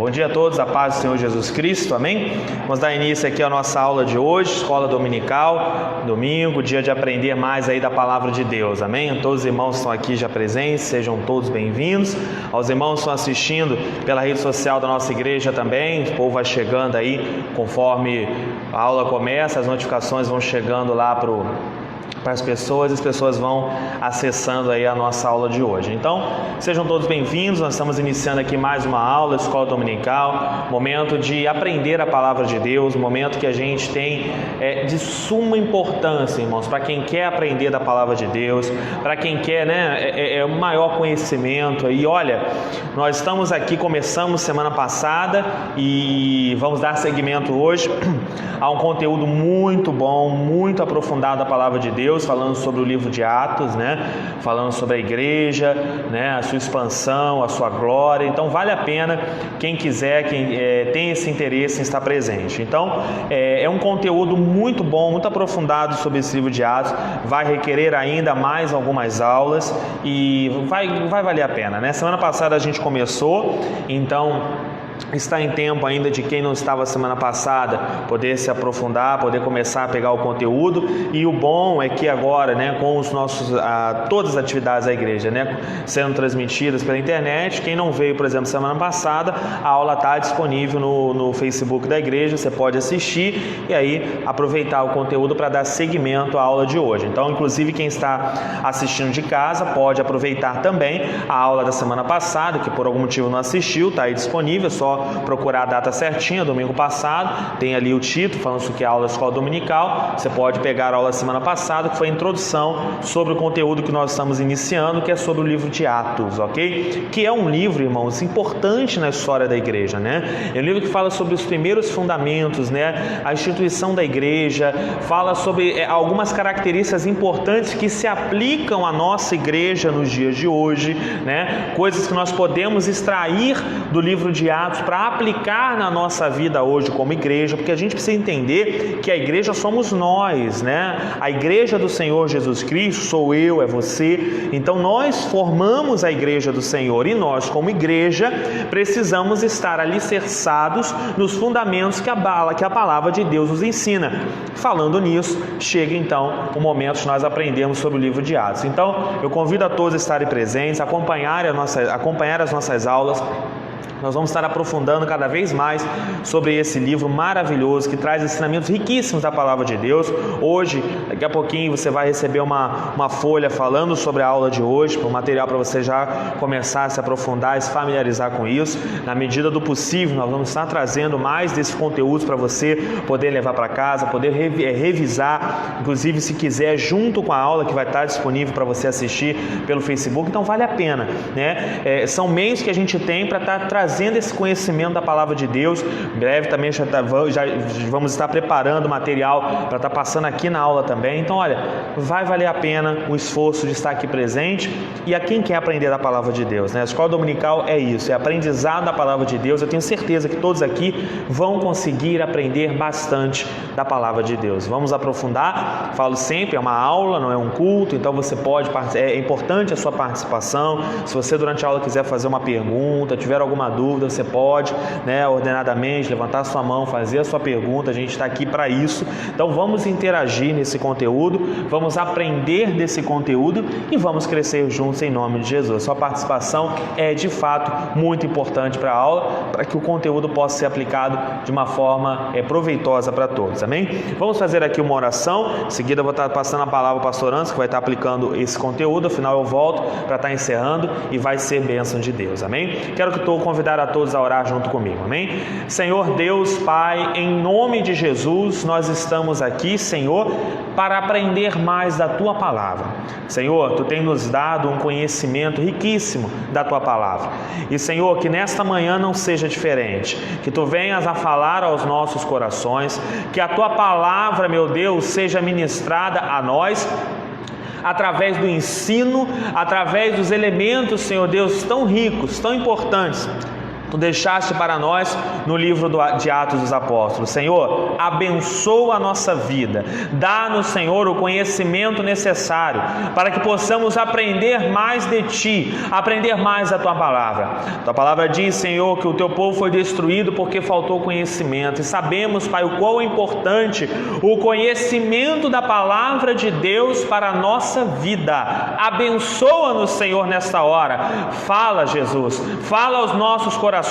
Bom dia a todos, a paz do Senhor Jesus Cristo, amém? Vamos dar início aqui à nossa aula de hoje, escola dominical, domingo, dia de aprender mais aí da palavra de Deus, amém? Todos os irmãos estão aqui já presentes, sejam todos bem-vindos. Aos irmãos que estão assistindo pela rede social da nossa igreja também, o povo vai chegando aí, conforme a aula começa, as notificações vão chegando lá para as pessoas vão acessando aí a nossa aula de hoje. Então, sejam todos bem-vindos, nós estamos iniciando aqui mais uma aula, escola dominical, momento de aprender a palavra de Deus, momento que a gente tem de suma importância, irmãos, para quem quer aprender da palavra de Deus, para quem quer, um maior conhecimento. E olha, nós estamos aqui, começamos semana passada e vamos dar seguimento hoje a um conteúdo muito bom, muito aprofundado da palavra de Deus, falando sobre o livro de Atos, falando sobre a igreja, a sua expansão, a sua glória. Então vale a pena, quem quiser, quem tem esse interesse em estar presente. Então é um conteúdo muito bom, muito aprofundado sobre esse livro de Atos, vai requerer ainda mais algumas aulas e vai valer a pena, Semana passada a gente começou, então está em tempo ainda de quem não estava semana passada poder se aprofundar, poder começar a pegar o conteúdo. E o bom é que agora, com os nossos todas as atividades da igreja, sendo transmitidas pela internet, quem não veio, por exemplo, semana passada, a aula está disponível no Facebook da igreja, você pode assistir e aí aproveitar o conteúdo para dar seguimento à aula de hoje. Então, inclusive, quem está assistindo de casa pode aproveitar também a aula da semana passada, que por algum motivo não assistiu, está aí disponível, só procurar a data certinha, domingo passado, tem ali o título falando sobre que é a aula da escola dominical. Você pode pegar a aula da semana passada, que foi a introdução sobre o conteúdo que nós estamos iniciando, que é sobre o livro de Atos, ok? Que é um livro, irmãos, importante na história da igreja, É um livro que fala sobre os primeiros fundamentos, a instituição da igreja, fala sobre algumas características importantes que se aplicam à nossa igreja nos dias de hoje, Coisas que nós podemos extrair do livro de Atos para aplicar na nossa vida hoje como igreja, porque a gente precisa entender que a igreja somos nós, A igreja do Senhor Jesus Cristo sou eu, é você. Então nós formamos a igreja do Senhor e nós como igreja precisamos estar alicerçados nos fundamentos que a palavra de Deus nos ensina. Falando nisso, chega então o momento de nós aprendermos sobre o livro de Atos. Então eu convido a todos a estarem presentes, acompanhar as nossas aulas. Nós vamos estar aprofundando cada vez mais sobre esse livro maravilhoso que traz ensinamentos riquíssimos da palavra de Deus. Hoje, daqui a pouquinho, você vai receber uma folha falando sobre a aula de hoje, um material para você já começar a se aprofundar e se familiarizar com isso. Na medida do possível, nós vamos estar trazendo mais desses conteúdos para você poder levar para casa, poder revisar, inclusive se quiser, junto com a aula que vai estar disponível para você assistir pelo Facebook. Então vale a pena, São meios que a gente tem para estar trazendo esse conhecimento da palavra de Deus. Em breve também já vamos estar preparando material para estar passando aqui na aula também. Então olha, vai valer a pena o esforço de estar aqui presente. E a quem quer aprender da palavra de Deus, A escola dominical é isso, é aprendizado da palavra de Deus. Eu tenho certeza que todos aqui vão conseguir aprender bastante da palavra de Deus. Vamos aprofundar, falo sempre, é uma aula, não é um culto, então você pode, é importante a sua participação. Se você durante a aula quiser fazer uma pergunta, tiver alguma dúvida, você pode, ordenadamente, levantar sua mão, fazer a sua pergunta. A gente está aqui para isso. Então vamos interagir nesse conteúdo, vamos aprender desse conteúdo e vamos crescer juntos em nome de Jesus. Sua participação é de fato muito importante para a aula, para que o conteúdo possa ser aplicado de uma forma proveitosa para todos, amém? Vamos fazer aqui uma oração. Em seguida eu vou estar passando a palavra ao pastor Anderson, que vai estar aplicando esse conteúdo. Afinal eu volto para estar encerrando e vai ser bênção de Deus, amém? Quero que eu convidar a todos a orar junto comigo, amém? Senhor Deus, Pai, em nome de Jesus, nós estamos aqui, Senhor, para aprender mais da Tua Palavra. Senhor, Tu tem nos dado um conhecimento riquíssimo da Tua Palavra. E, Senhor, que nesta manhã não seja diferente, que Tu venhas a falar aos nossos corações, que a Tua Palavra, meu Deus, seja ministrada a nós, através do ensino, através dos elementos, Senhor Deus, tão ricos, tão importantes Tu deixaste para nós no livro de Atos dos Apóstolos. Senhor, abençoa a nossa vida. Dá-nos, Senhor, o conhecimento necessário para que possamos aprender mais de Ti, aprender mais da Tua palavra. Tua palavra diz, Senhor, que o Teu povo foi destruído porque faltou conhecimento. E sabemos, Pai, o quão importante o conhecimento da palavra de Deus para a nossa vida. Abençoa-nos, Senhor, nesta hora. Fala, Jesus. Fala aos nossos corações.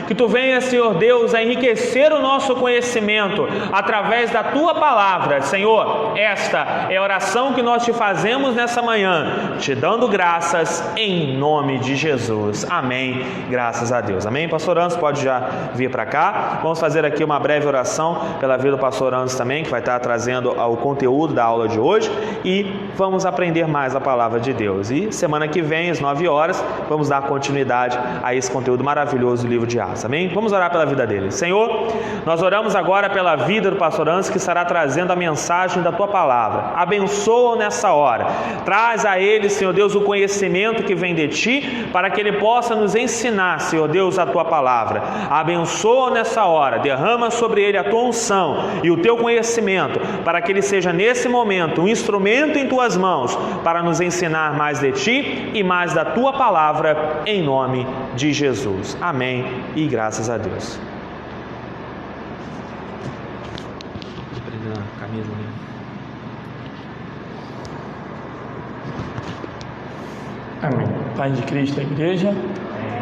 Que Tu venha, Senhor Deus, a enriquecer o nosso conhecimento através da Tua palavra. Senhor, esta é a oração que nós Te fazemos nessa manhã, Te dando graças em nome de Jesus. Amém. Graças a Deus. Amém. Pastor Anderson pode já vir para cá. Vamos fazer aqui uma breve oração pela vida do pastor Anderson também, que vai estar trazendo o conteúdo da aula de hoje, e vamos aprender mais a palavra de Deus. E semana que vem, às 9 horas, vamos dar continuidade a esse conteúdo maravilhoso do livro de Atos. Amém? Vamos orar pela vida dele. Senhor, nós oramos agora pela vida do pastor Anderson, que estará trazendo a mensagem da Tua palavra. Abençoa-o nessa hora. Traz a ele, Senhor Deus, o conhecimento que vem de Ti, para que ele possa nos ensinar, Senhor Deus, a Tua palavra. Abençoa-o nessa hora. Derrama sobre ele a Tua unção e o Teu conhecimento, para que ele seja nesse momento um instrumento em Tuas mãos para nos ensinar mais de Ti e mais da Tua palavra, em nome de Jesus. Amém e graças a Deus. Amém. Pai de Cristo, a igreja.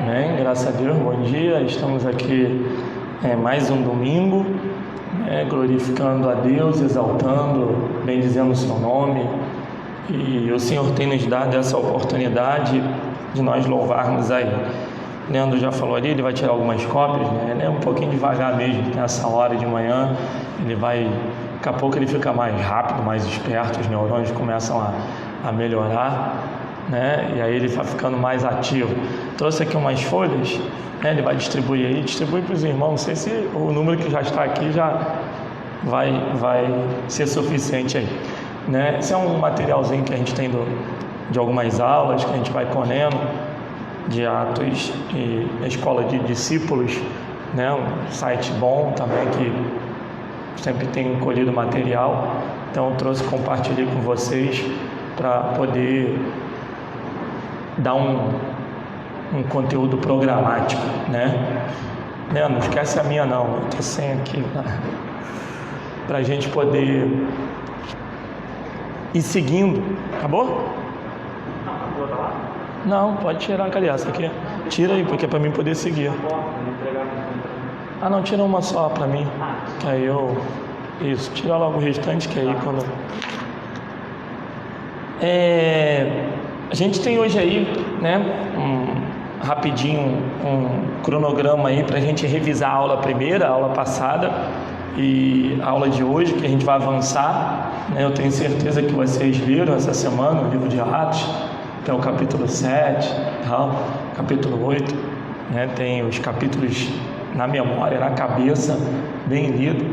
Amém. Graças a Deus, bom dia. Estamos aqui mais um domingo, glorificando a Deus, exaltando, bendizendo o Seu nome. E o Senhor tem nos dado essa oportunidade de nós louvarmos aí. Leandro já falou ali, ele vai tirar algumas cópias, né? Ele é um pouquinho devagar mesmo, nessa hora de manhã, ele vai, daqui a pouco ele fica mais rápido, mais esperto, os neurônios começam a melhorar, né? E aí ele vai ficando mais ativo. Trouxe aqui umas folhas, né? Ele vai distribuir aí, distribui para os irmãos, não sei se o número que já está aqui já vai ser suficiente aí, né? Esse é um materialzinho que a gente tem de algumas aulas, que a gente vai colhendo, de Atos e a Escola de Discípulos, né? Um site bom também que sempre tem colhido material, então eu trouxe, compartilhei com vocês para poder dar um conteúdo programático, né? Não esquece a minha não, eu estou sem aqui, para a gente poder ir seguindo. Acabou? Não, pode tirar, cadê essa aqui? Tira aí, porque é para mim poder seguir. Ah, não, tira uma só para mim, que aí eu... Isso, tira logo o restante, que aí quando... A gente tem hoje aí, né, rapidinho, um cronograma aí para a gente revisar a aula primeira, a aula passada e a aula de hoje, que a gente vai avançar, né? Eu tenho certeza que vocês viram essa semana o livro de Atos, que é o capítulo 7, capítulo 8, né? Tem os capítulos na memória, na cabeça, bem lido.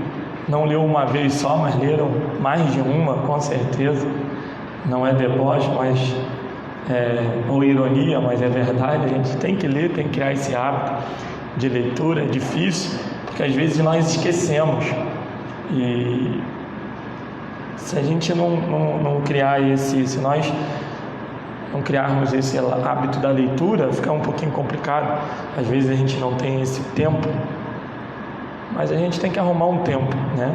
Não leu uma vez só, mas leram mais de uma, com certeza. Não é deboche, mas ou ironia, mas é verdade. A gente tem que ler, tem que criar esse hábito de leitura. É difícil, porque às vezes nós esquecemos. E se a gente não criar se nós não criarmos esse hábito da leitura, fica um pouquinho complicado. Às vezes a gente não tem esse tempo, mas a gente tem que arrumar um tempo, né?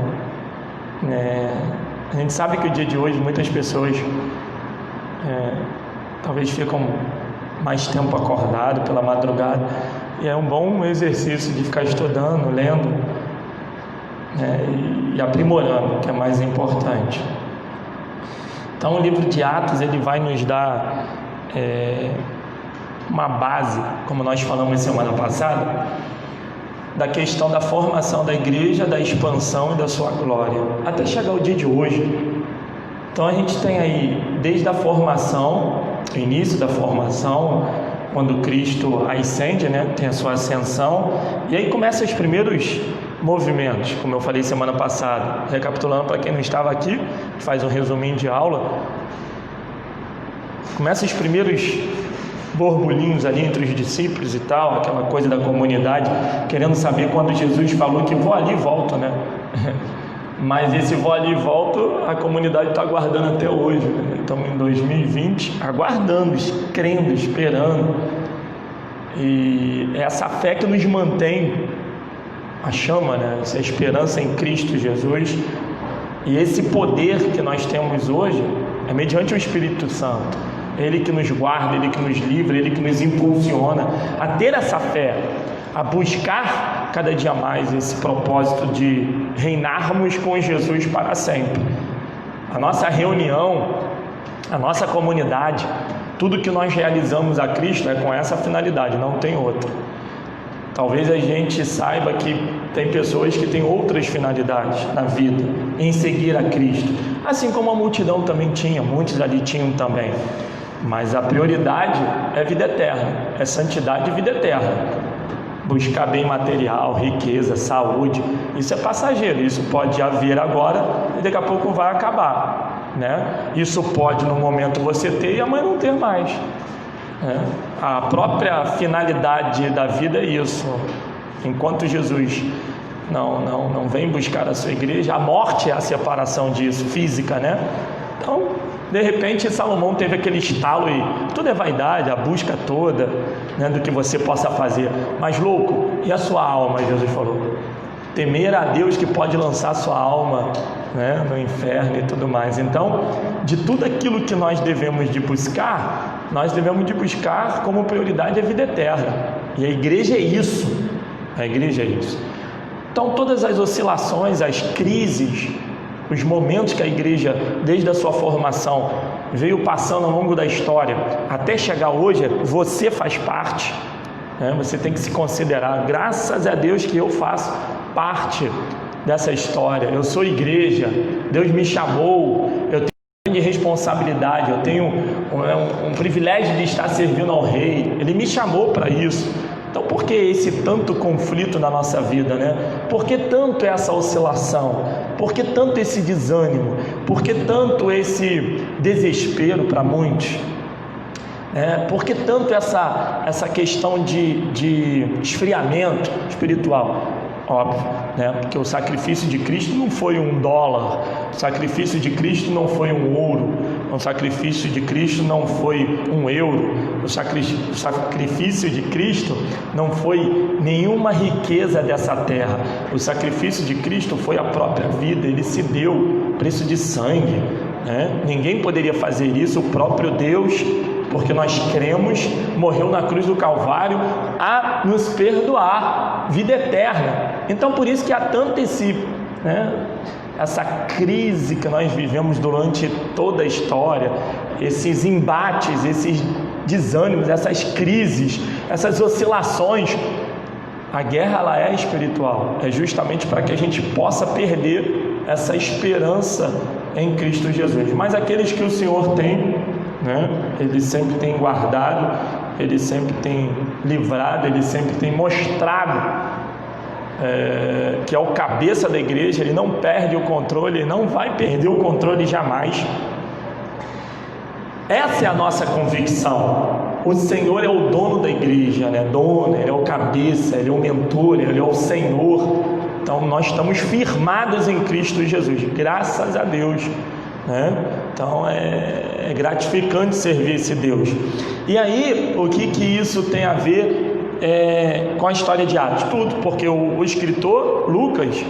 A gente sabe que o dia de hoje muitas pessoas talvez ficam mais tempo acordado pela madrugada, e é um bom exercício de ficar estudando, lendo, né? E aprimorando, que é mais importante. Então, o livro de Atos, ele vai nos dar uma base, como nós falamos semana passada, da questão da formação da igreja, da expansão e da sua glória, até chegar o dia de hoje. Então, a gente tem aí, desde a formação, o início da formação, quando Cristo ascende, né, tem a sua ascensão, e aí começam os primeiros movimentos, como eu falei semana passada. Recapitulando para quem não estava aqui, faz um resuminho de aula. Começam os primeiros borbulhinhos ali entre os discípulos e tal, aquela coisa da comunidade, querendo saber quando Jesus falou que vou ali e volto, né? Mas esse vou ali e volto, a comunidade está aguardando até hoje, né? Estamos em 2020, aguardando, crendo, esperando. E essa fé que nos mantém, a chama, né? Essa esperança em Cristo Jesus, e esse poder que nós temos hoje é mediante o Espírito Santo. Ele que nos guarda, Ele que nos livra, Ele que nos impulsiona a ter essa fé, a buscar cada dia mais esse propósito de reinarmos com Jesus para sempre. A nossa reunião, a nossa comunidade, tudo que nós realizamos a Cristo é com essa finalidade, não tem outra. Talvez a gente saiba que tem pessoas que têm outras finalidades na vida, em seguir a Cristo, assim como a multidão também tinha, muitos ali tinham também. Mas a prioridade é vida eterna, é santidade e vida eterna. Buscar bem material, riqueza, saúde, isso é passageiro, isso pode haver agora e daqui a pouco vai acabar, né? Isso pode no momento você ter e amanhã não ter mais, né? A própria finalidade da vida é isso. Enquanto Jesus não vem buscar a sua igreja, a morte é a separação disso, física, né? Então, de repente, Salomão teve aquele estalo e tudo é vaidade, a busca toda, né, do que você possa fazer. Mas louco, e a sua alma? Jesus falou, temer a Deus que pode lançar a sua alma, né, no inferno e tudo mais. Então, de tudo aquilo que nós devemos de buscar, nós devemos de buscar como prioridade a vida eterna. E a igreja é isso. A igreja é isso. Então, todas as oscilações, as crises, os momentos que a igreja, desde a sua formação, veio passando ao longo da história, até chegar hoje, você faz parte, né? Você tem que se considerar, graças a Deus que eu faço parte dessa história. Eu sou igreja, Deus me chamou, eu tenho grande responsabilidade, eu tenho um privilégio de estar servindo ao Rei, Ele me chamou para isso. Então, por que esse tanto conflito na nossa vida, né? Por que tanto essa oscilação? Por que tanto esse desânimo? Por que tanto esse desespero para muitos? Por que tanto essa questão de esfriamento espiritual? Óbvio, né? Porque o sacrifício de Cristo não foi $1, o sacrifício de Cristo não foi um ouro, o sacrifício de Cristo não foi €1, o sacrifício de Cristo não foi nenhuma riqueza dessa terra, o sacrifício de Cristo foi a própria vida, Ele se deu, preço de sangue, né? Ninguém poderia fazer isso, o próprio Deus, porque nós cremos, morreu na cruz do Calvário a nos perdoar, vida eterna. Então, por isso que há tanto essa crise que nós vivemos durante toda a história, esses embates, esses desânimos, essas crises, essas oscilações. A guerra, ela é espiritual, é justamente para que a gente possa perder essa esperança em Cristo Jesus. Mas aqueles que o Senhor tem, né, Ele sempre tem guardado, Ele sempre tem livrado, Ele sempre tem mostrado que é o cabeça da igreja, Ele não perde o controle, Ele não vai perder o controle jamais. Essa é a nossa convicção. O Senhor é o dono da igreja, né? Dono, Ele é o cabeça, Ele é o mentor, Ele é o Senhor. Então nós estamos firmados em Cristo Jesus, graças a Deus, né? Então é gratificante servir esse Deus. E aí, o que isso tem a ver com a história de Atos? Tudo, porque o escritor Lucas,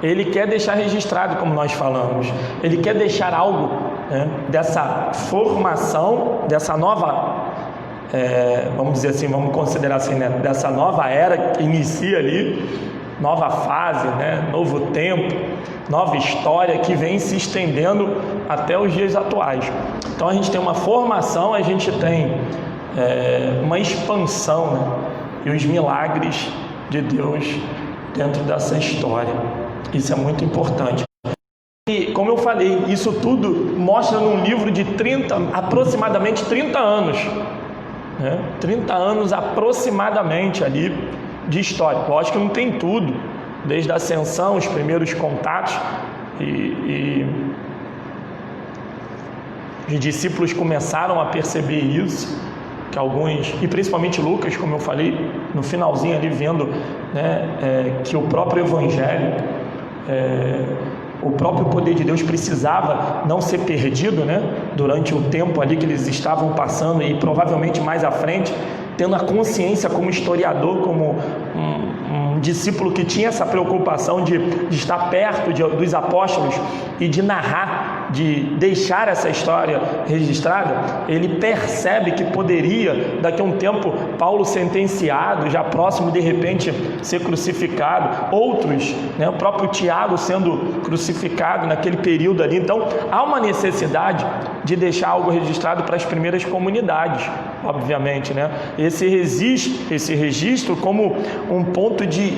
ele quer deixar registrado, como nós falamos, ele quer deixar algo, né, dessa formação, dessa nova, vamos dizer assim, vamos considerar assim, né, dessa nova era que inicia ali, nova fase, né, novo tempo, nova história que vem se estendendo até os dias atuais. Então a gente tem uma formação, a gente tem uma expansão, né, e os milagres de Deus dentro dessa história. Isso é muito importante. E, como eu falei, isso tudo mostra num livro de aproximadamente 30 anos. Né? 30 anos aproximadamente ali de história. Lógico que não tem tudo, desde a ascensão, os primeiros contatos, e os discípulos começaram a perceber isso, que alguns, e principalmente Lucas, como eu falei, no finalzinho ali vendo, né, que o próprio Evangelho, o próprio poder de Deus precisava não ser perdido, né, durante o tempo ali que eles estavam passando e provavelmente mais à frente, tendo a consciência como historiador, como um discípulo que tinha essa preocupação de estar perto dos apóstolos e de narrar, de deixar essa história registrada, ele percebe que poderia, daqui a um tempo, Paulo sentenciado, já próximo de repente ser crucificado, outros, né, o próprio Tiago sendo crucificado naquele período ali. Então há uma necessidade de deixar algo registrado para as primeiras comunidades, obviamente, né? Esse registro como um ponto de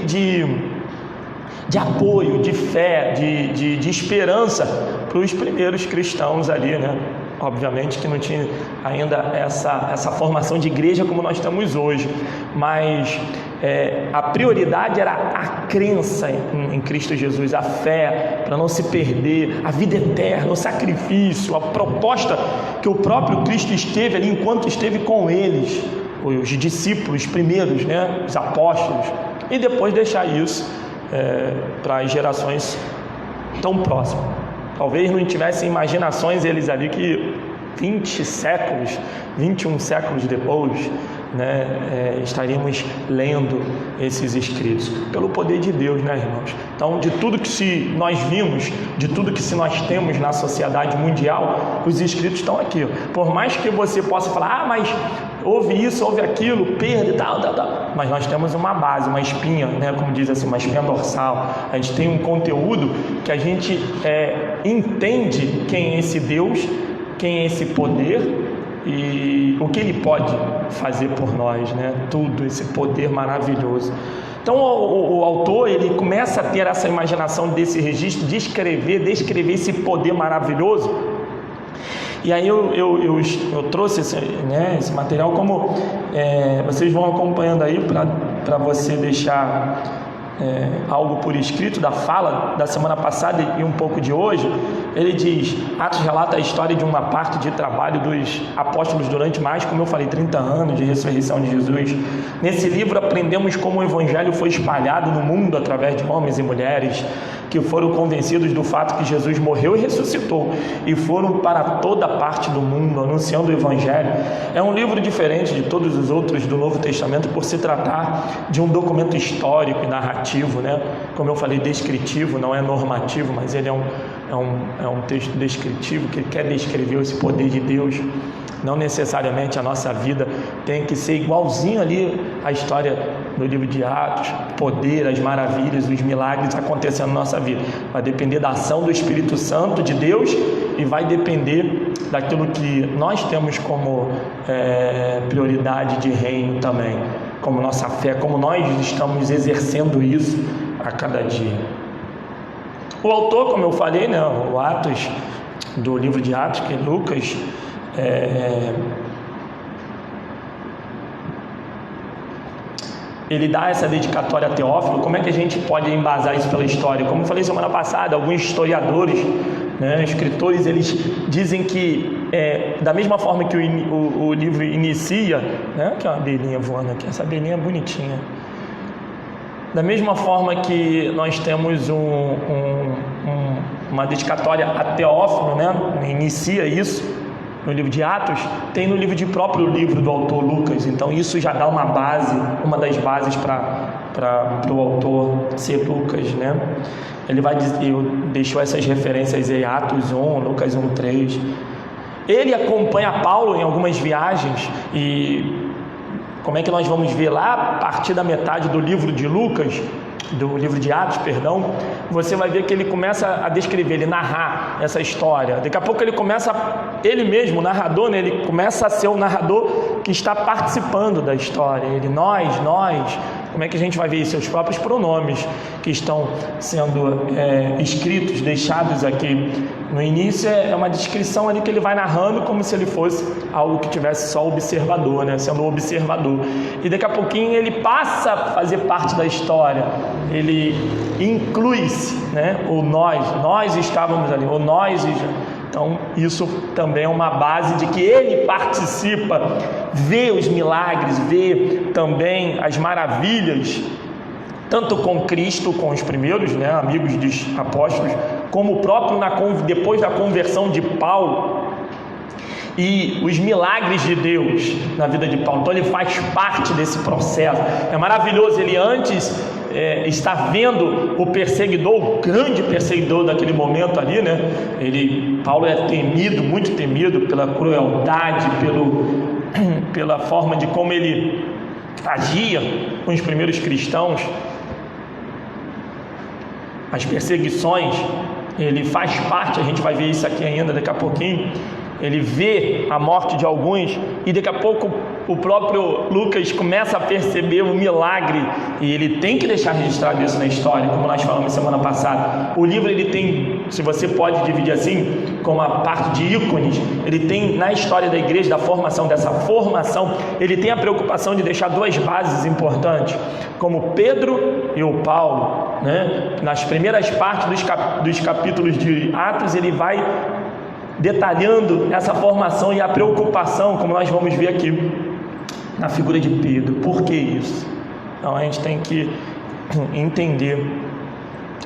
apoio, de fé, de esperança para os primeiros cristãos ali, né? Obviamente que não tinha ainda essa formação de igreja como nós temos hoje, mas a prioridade era a crença em Cristo Jesus, a fé, para não se perder, a vida eterna, o sacrifício, a proposta que o próprio Cristo esteve ali enquanto esteve com eles, os discípulos primeiros, né, os apóstolos, e depois deixar isso para as gerações tão próximas. Talvez não tivessem imaginações eles ali que 21 séculos depois, né, estaríamos lendo esses escritos, pelo poder de Deus, né, irmãos? Então, de tudo que nós vimos, de tudo que nós temos na sociedade mundial, os escritos estão aqui. Por mais que você possa falar, mas houve isso, houve aquilo, perda e tal, mas nós temos uma base, uma espinha, né, como diz assim, uma espinha dorsal. A gente tem um conteúdo que a gente entende quem é esse Deus, quem é esse poder e o que ele pode fazer por nós, né? Tudo, esse poder maravilhoso. Então o autor, ele começa a ter essa imaginação desse registro, de descrever esse poder maravilhoso. E aí eu trouxe esse material, como vocês vão acompanhando aí, para você deixar algo por escrito da fala da semana passada e um pouco de hoje. Ele diz: Atos relata a história de uma parte de trabalho dos apóstolos durante mais, como eu falei, 30 anos de ressurreição de Jesus. Nesse livro aprendemos como o evangelho foi espalhado no mundo através de homens e mulheres que foram convencidos do fato que Jesus morreu e ressuscitou e foram para toda parte do mundo anunciando o evangelho. É um livro diferente de todos os outros do Novo Testamento por se tratar de um documento histórico e narrativo, né? Como eu falei, descritivo, não é normativo, mas ele é um texto descritivo, que quer descrever esse poder de Deus. Não necessariamente a nossa vida tem que ser igualzinho ali a história do livro de Atos, poder, as maravilhas, os milagres acontecendo na nossa vida. Vai depender da ação do Espírito Santo de Deus e vai depender daquilo que nós temos como prioridade de reino também, como nossa fé, como nós estamos exercendo isso a cada dia. O autor, como eu falei, né, o Atos, do livro de Atos, que é Lucas, ele dá essa dedicatória a Teófilo. Como é que a gente pode embasar isso pela história? Como eu falei semana passada, alguns historiadores, né, escritores, eles dizem que da mesma forma que o livro inicia, né, que é uma abelhinha voando aqui, essa abelhinha é bonitinha. Da mesma forma que nós temos uma dedicatória a Teófilo, né, inicia isso no livro de Atos, tem no próprio livro do autor Lucas. Então isso já dá uma das bases para o autor ser Lucas, né? Ele vai dizer, deixou essas referências aí, Atos 1, Lucas 1:3. Ele acompanha Paulo em algumas viagens, e como é que nós vamos ver lá, a partir da metade do livro de Lucas, do livro de Atos, perdão, você vai ver que ele começa a descrever, ele narrar essa história. Daqui a pouco ele mesmo, o narrador, né, ele começa a ser o narrador que está participando da história. Ele, nós, como é que a gente vai ver isso? Os próprios pronomes que estão sendo escritos, deixados aqui no início, é uma descrição ali que ele vai narrando como se ele fosse algo que tivesse só observador, né, sendo o observador. E daqui a pouquinho ele passa a fazer parte da história, ele inclui-se, né, o nós estávamos ali, o nós. Então Então isso também é uma base de que ele participa, vê os milagres, vê também as maravilhas, tanto com Cristo, com os primeiros, né, amigos dos apóstolos, como o próprio depois da conversão de Paulo, e os milagres de Deus na vida de Paulo. Então ele faz parte desse processo. É maravilhoso, ele antes está vendo o perseguidor, o grande perseguidor daquele momento ali, né? Paulo é temido, muito temido pela crueldade, pela forma de como ele agia com os primeiros cristãos, as perseguições. Ele faz parte, a gente vai ver isso aqui ainda daqui a pouquinho. Ele vê a morte de alguns e daqui a pouco o próprio Lucas começa a perceber o milagre, e ele tem que deixar registrado isso na história, como nós falamos semana passada. O livro ele tem, se você pode dividir assim, como a parte de ícones, ele tem na história da igreja, da formação, dessa formação, ele tem a preocupação de deixar duas bases importantes, como Pedro e o Paulo, né? Nas primeiras partes dos capítulos de Atos, ele vai detalhando essa formação e a preocupação, como nós vamos ver aqui na figura de Pedro. Por que isso? Então a gente tem que entender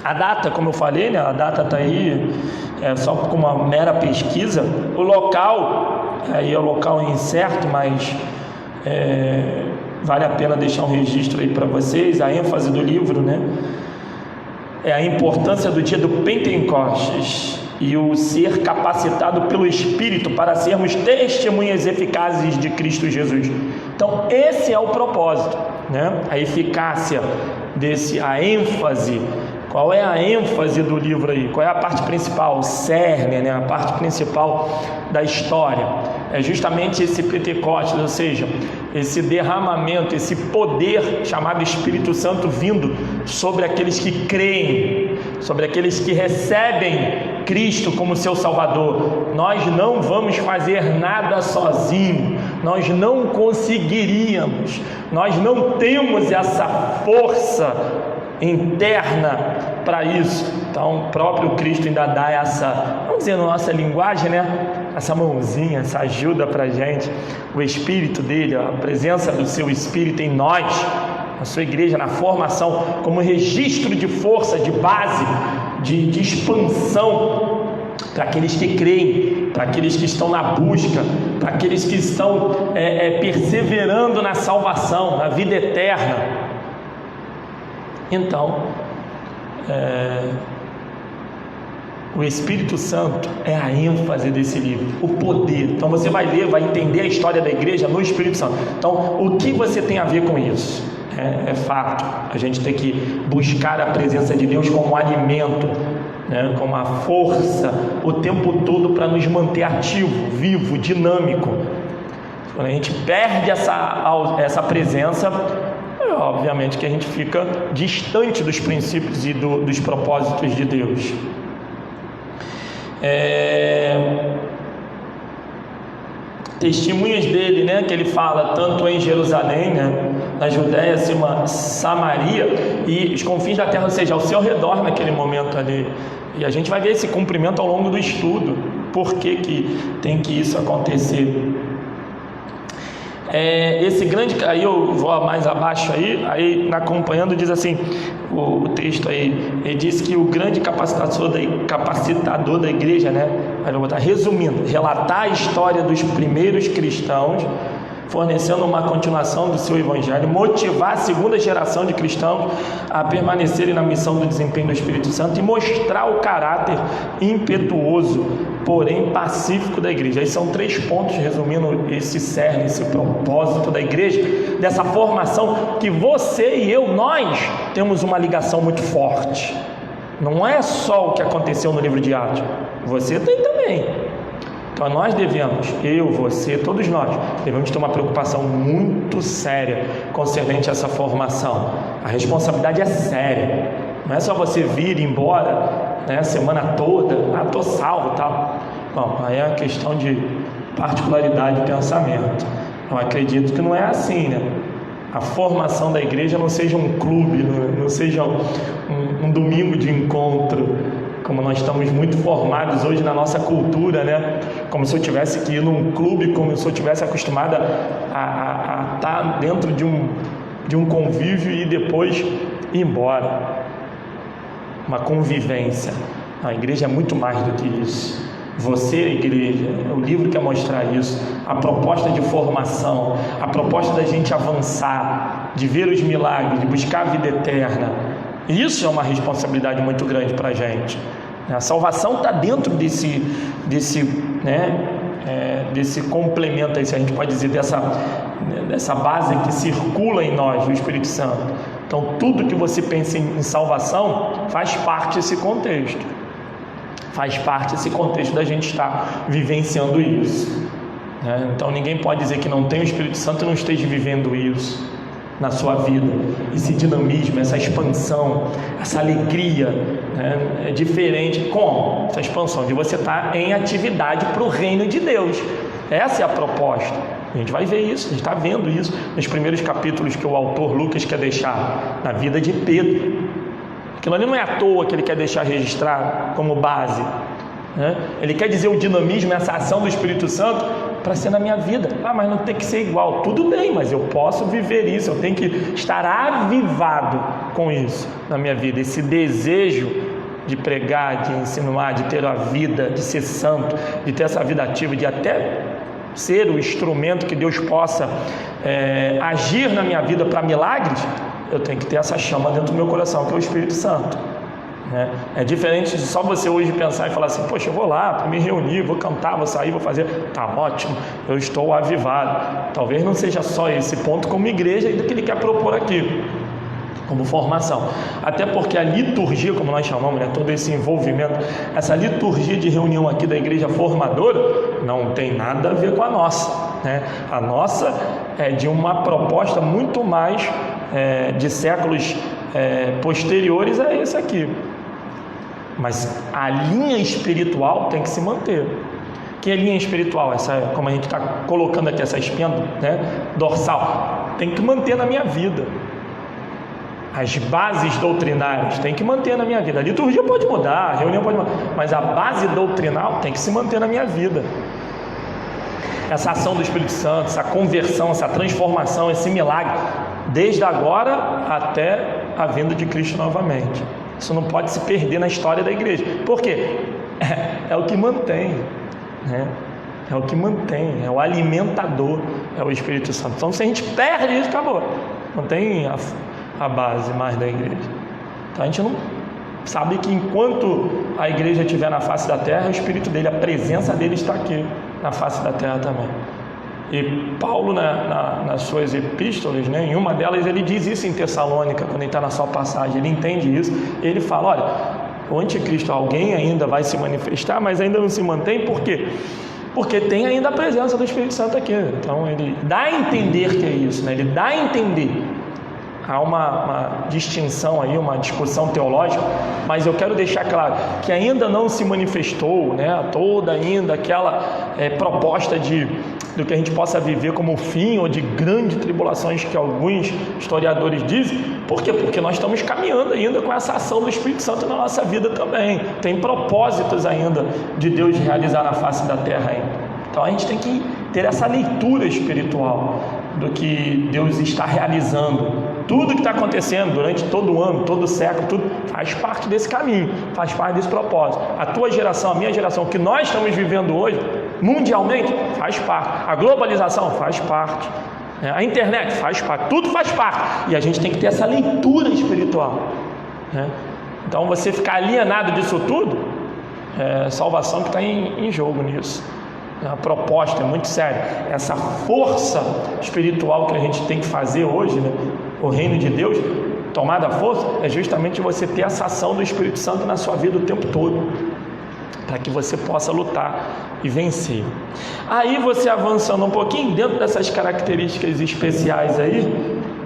a data, como eu falei, né? A data está aí, só com uma mera pesquisa. O local, aí é o local incerto, mas vale a pena deixar um registro aí para vocês. A ênfase do livro, né, é a importância do dia do Pentecostes e o ser capacitado pelo Espírito para sermos testemunhas eficazes de Cristo Jesus. Então esse é o propósito, né? A eficácia a ênfase. Qual é a ênfase do livro aí? Qual é a parte principal? O cerne, né? A parte principal da história é justamente esse Pentecostes, ou seja, esse derramamento, esse poder chamado Espírito Santo vindo sobre aqueles que creem, sobre aqueles que recebem Cristo como seu Salvador. Nós não vamos fazer nada sozinhos, nós não conseguiríamos, nós não temos essa força interna para isso. Então o próprio Cristo ainda dá essa, vamos dizer na nossa linguagem, né, essa mãozinha, essa ajuda para a gente, o Espírito dele, a presença do seu Espírito em nós, na sua igreja, na formação, como registro de força, de base, de expansão para aqueles que creem, para aqueles que estão na busca, para aqueles que estão perseverando na salvação, na vida eterna. Então, o Espírito Santo é a ênfase desse livro, o poder. Então você vai ler, vai entender a história da igreja no Espírito Santo. Então, o que você tem a ver com isso? É fato, a gente tem que buscar a presença de Deus como alimento, né, como a força o tempo todo para nos manter ativo, vivo, dinâmico. Quando a gente perde essa presença, obviamente que a gente fica distante dos princípios e dos propósitos de Deus. Testemunhas dele, né, que ele fala tanto em Jerusalém, né, na Judéia, Samaria e os confins da terra, ou seja, ao seu redor naquele momento ali. E a gente vai ver esse cumprimento ao longo do estudo. Por que tem que isso acontecer? Esse grande, aí eu vou mais abaixo aí acompanhando, diz assim, o texto aí, ele diz que o grande capacitador da igreja, né, aí eu vou botar, resumindo, relatar a história dos primeiros cristãos, fornecendo uma continuação do seu evangelho, motivar a segunda geração de cristãos a permanecerem na missão do desempenho do Espírito Santo e mostrar o caráter impetuoso, porém pacífico da igreja. Aí são 3 pontos resumindo esse cerne, esse propósito da igreja, dessa formação que você e eu, nós temos uma ligação muito forte. Não é só o que aconteceu no livro de Atos, você tem também. Então nós devemos, eu, você, todos nós, devemos ter uma preocupação muito séria concernente a essa formação. A responsabilidade é séria. Não é só você vir embora, né, a semana toda, estou salvo e tal. Bom, aí é uma questão de particularidade de pensamento. Eu acredito que não é assim, né? A formação da igreja não seja um clube, não seja um domingo de encontro como nós estamos muito formados hoje na nossa cultura, né? Como se eu tivesse que ir num clube, como se eu tivesse acostumada a estar dentro de um convívio e depois ir embora. Uma convivência. A igreja é muito mais do que isso. Você, igreja, o livro quer mostrar isso. A proposta de formação, a proposta da gente avançar, de ver os milagres, de buscar a vida eterna. Isso é uma responsabilidade muito grande para a gente. A salvação está dentro desse complemento aí, se a gente pode dizer, dessa base que circula em nós, do Espírito Santo. Então, tudo que você pensa em salvação faz parte desse contexto. Faz parte desse contexto da gente estar vivenciando isso. Né? Então, ninguém pode dizer que não tem o Espírito Santo e não esteja vivendo isso na sua vida. Esse dinamismo, essa expansão, essa alegria, né? É diferente. Como? Essa expansão de você estar em atividade para o reino de Deus. Essa é a proposta. A gente vai ver isso, a gente está vendo isso nos primeiros capítulos que o autor Lucas quer deixar na vida de Pedro. Aquilo ali não é à toa que ele quer deixar registrado como base, né? Ele quer dizer o dinamismo, essa ação do Espírito Santo para ser na minha vida. Mas não tem que ser igual. Tudo bem, mas eu posso viver isso, eu tenho que estar avivado com isso na minha vida. Esse desejo de pregar, de ensinar, de ter a vida, de ser santo, de ter essa vida ativa, de até ser o instrumento que Deus possa agir na minha vida para milagres, eu tenho que ter essa chama dentro do meu coração, que é o Espírito Santo. Né? É diferente de só você hoje pensar e falar assim: poxa, eu vou lá para me reunir, vou cantar, vou sair, vou fazer. Tá ótimo, eu estou avivado. Talvez não seja só esse ponto como igreja e do que ele quer propor aqui como formação, até porque a liturgia, como nós chamamos, né, todo esse envolvimento, essa liturgia de reunião aqui da igreja formadora não tem nada a ver com a nossa, né? A nossa é de uma proposta muito mais de séculos posteriores a esse aqui, mas a linha espiritual tem que se manter. Que é linha espiritual? Essa, como a gente está colocando aqui, essa espinha, né, dorsal, tem que manter na minha vida. As bases doutrinárias tem que manter na minha vida. A liturgia pode mudar, a reunião pode mudar, mas a base doutrinal tem que se manter na minha vida. Essa ação do Espírito Santo, essa conversão, essa transformação, esse milagre, desde agora até a vinda de Cristo novamente. Isso não pode se perder na história da igreja. Por quê? É o que mantém, né? É o que mantém, é o alimentador, é o Espírito Santo. Então, se a gente perde isso, acabou. Não tem a base mais da igreja. Então a gente não sabe que enquanto a igreja estiver na face da terra, o Espírito dele, a presença dele está aqui na face da terra também. E Paulo, nas suas epístolas, né, em uma delas ele diz isso em Tessalônica, quando ele está na sua passagem, ele entende isso, ele fala: olha, o anticristo, alguém ainda vai se manifestar, mas ainda não se mantém. Por quê? Porque tem ainda a presença do Espírito Santo aqui. Então ele dá a entender que é isso, né? Ele dá a entender. Há uma distinção aí, uma discussão teológica, mas eu quero deixar claro que ainda não se manifestou, né, toda ainda aquela proposta do que a gente possa viver como fim ou de grandes tribulações que alguns historiadores dizem. Por quê? Porque nós estamos caminhando ainda com essa ação do Espírito Santo na nossa vida também. Tem propósitos ainda de Deus realizar na face da terra ainda. Então a gente tem que ter essa leitura espiritual do que Deus está realizando. Tudo que está acontecendo durante todo o ano, todo o século, tudo faz parte desse caminho, faz parte desse propósito. A tua geração, a minha geração, o que nós estamos vivendo hoje, mundialmente, faz parte. A globalização faz parte. A internet faz parte. Tudo faz parte. E a gente tem que ter essa leitura espiritual. Então, você ficar alienado disso tudo, salvação que está em jogo nisso. A proposta é muito séria. Essa força espiritual que a gente tem que fazer hoje, né? O reino de Deus, tomada a força, é justamente você ter essa ação do Espírito Santo na sua vida o tempo todo, para que você possa lutar e vencer. Aí você avançando um pouquinho, dentro dessas características especiais aí,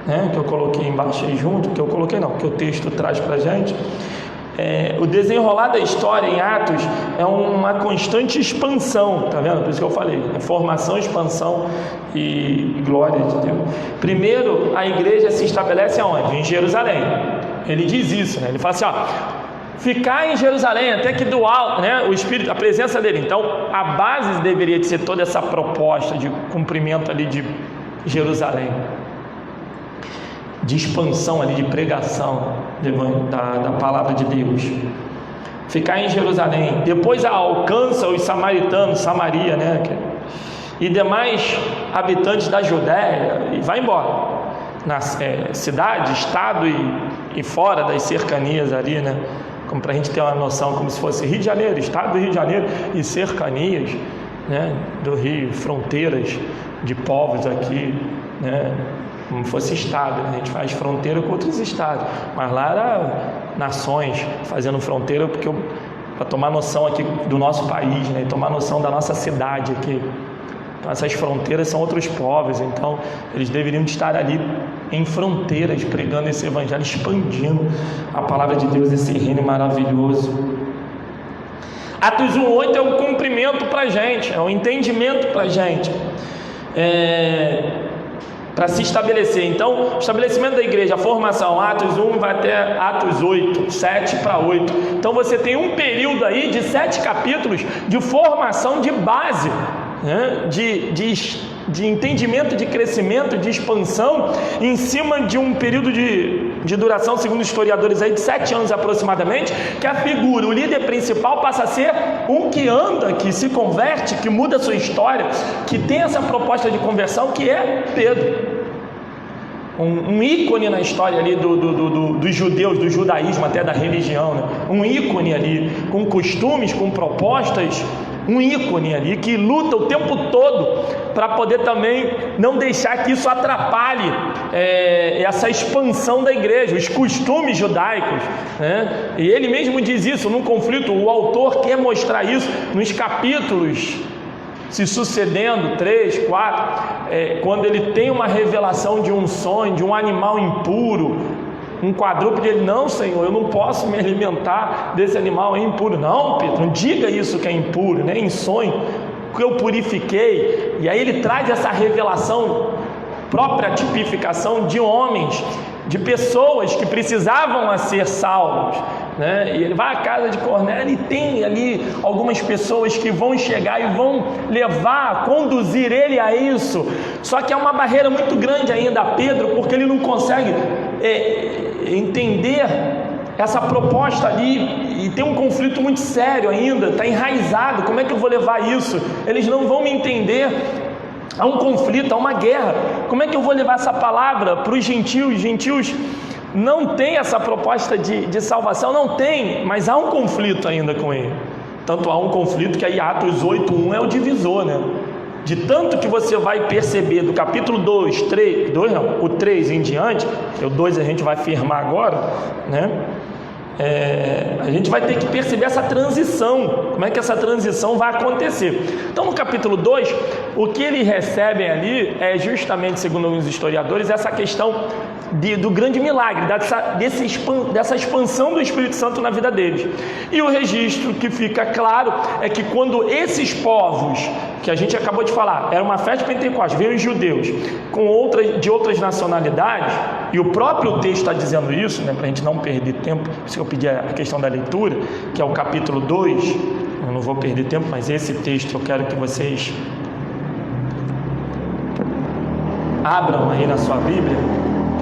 né, que eu coloquei embaixo aí junto, que o texto traz para a gente, o desenrolar da história em Atos é uma constante expansão, tá vendo? Por isso que eu falei, formação, expansão e glória de Deus. Primeiro, a igreja se estabelece aonde? Em Jerusalém. Ele diz isso, né? Ele fala assim: Ficar em Jerusalém, até que do alto, né, o Espírito, a presença dele. Então, a base deveria de ser toda essa proposta de cumprimento ali de Jerusalém, de expansão ali, de pregação da palavra de Deus. Ficar em Jerusalém, depois alcança os samaritanos, Samaria, né, e demais habitantes da Judéia, e vai embora. Na cidade, estado e fora das cercanias ali, né? Como para a gente ter uma noção, como se fosse Rio de Janeiro, estado do Rio de Janeiro e cercanias, né, do Rio, fronteiras de povos aqui, né, como fosse estado, né? A gente faz fronteira com outros estados, mas lá era nações fazendo fronteira, porque para tomar noção aqui do nosso país, né, e tomar noção da nossa cidade aqui. Então, essas fronteiras são outros povos, então eles deveriam estar ali em fronteiras, pregando esse evangelho, expandindo a palavra de Deus, esse reino maravilhoso. Atos 1:8 é um cumprimento para a gente, é um entendimento para a gente, para se estabelecer. Então, o estabelecimento da igreja, a formação, Atos 1 vai até Atos 8, 7 para 8. Então, você tem um período aí de 7 capítulos de formação de base, né? de entendimento, de crescimento, de expansão, em cima de um período de duração, segundo os historiadores, aí, de 7 anos aproximadamente, que a figura, o líder principal, passa a ser um que anda, que se converte, que muda a sua história, que tem essa proposta de conversão, que é Pedro. Um ícone na história ali dos judeus, do judaísmo, até da religião, né? Um ícone ali, com costumes, com propostas, um ícone ali que luta o tempo todo para poder também não deixar que isso atrapalhe essa expansão da igreja, os costumes judaicos, né? E ele mesmo diz isso num conflito, o autor quer mostrar isso nos capítulos se sucedendo, 3, 4, quando ele tem uma revelação de um sonho, de um animal impuro, um quadrúpede, ele: não, Senhor, eu não posso me alimentar desse animal, é impuro. Não, Pedro, não diga isso que é impuro, né? Em sonho, que eu purifiquei. E aí ele traz essa revelação, própria tipificação de homens, de pessoas que precisavam ser salvos, né? E ele vai à casa de Cornélio e tem ali algumas pessoas que vão chegar e vão levar, conduzir ele a isso. Só que é uma barreira muito grande ainda a Pedro, porque ele não consegue entender essa proposta ali, e tem um conflito muito sério ainda, está enraizado. Como é que eu vou levar isso? Eles não vão me entender. Há um conflito, há uma guerra. Como é que eu vou levar essa palavra para os gentios? Os gentios não têm essa proposta de salvação, não tem, mas há um conflito ainda com ele. Tanto há um conflito que aí Atos 8:1 é o divisor, né? De tanto que você vai perceber do capítulo 2, 3, o 3 em diante, o 2 a gente vai firmar agora, né? A gente vai ter que perceber essa transição, como é que essa transição vai acontecer. Então, no capítulo 2, o que eles recebem ali é justamente, segundo os historiadores, essa questão do grande milagre, dessa expansão do Espírito Santo na vida deles. E o registro que fica claro é que quando esses povos, que a gente acabou de falar, era uma festa de Pentecostes, veio os judeus de outras nacionalidades, e o próprio texto está dizendo isso, né, para a gente não perder tempo, por isso que eu pedi a questão da leitura, que é o capítulo 2, eu não vou perder tempo, mas esse texto eu quero que vocês abram aí na sua Bíblia,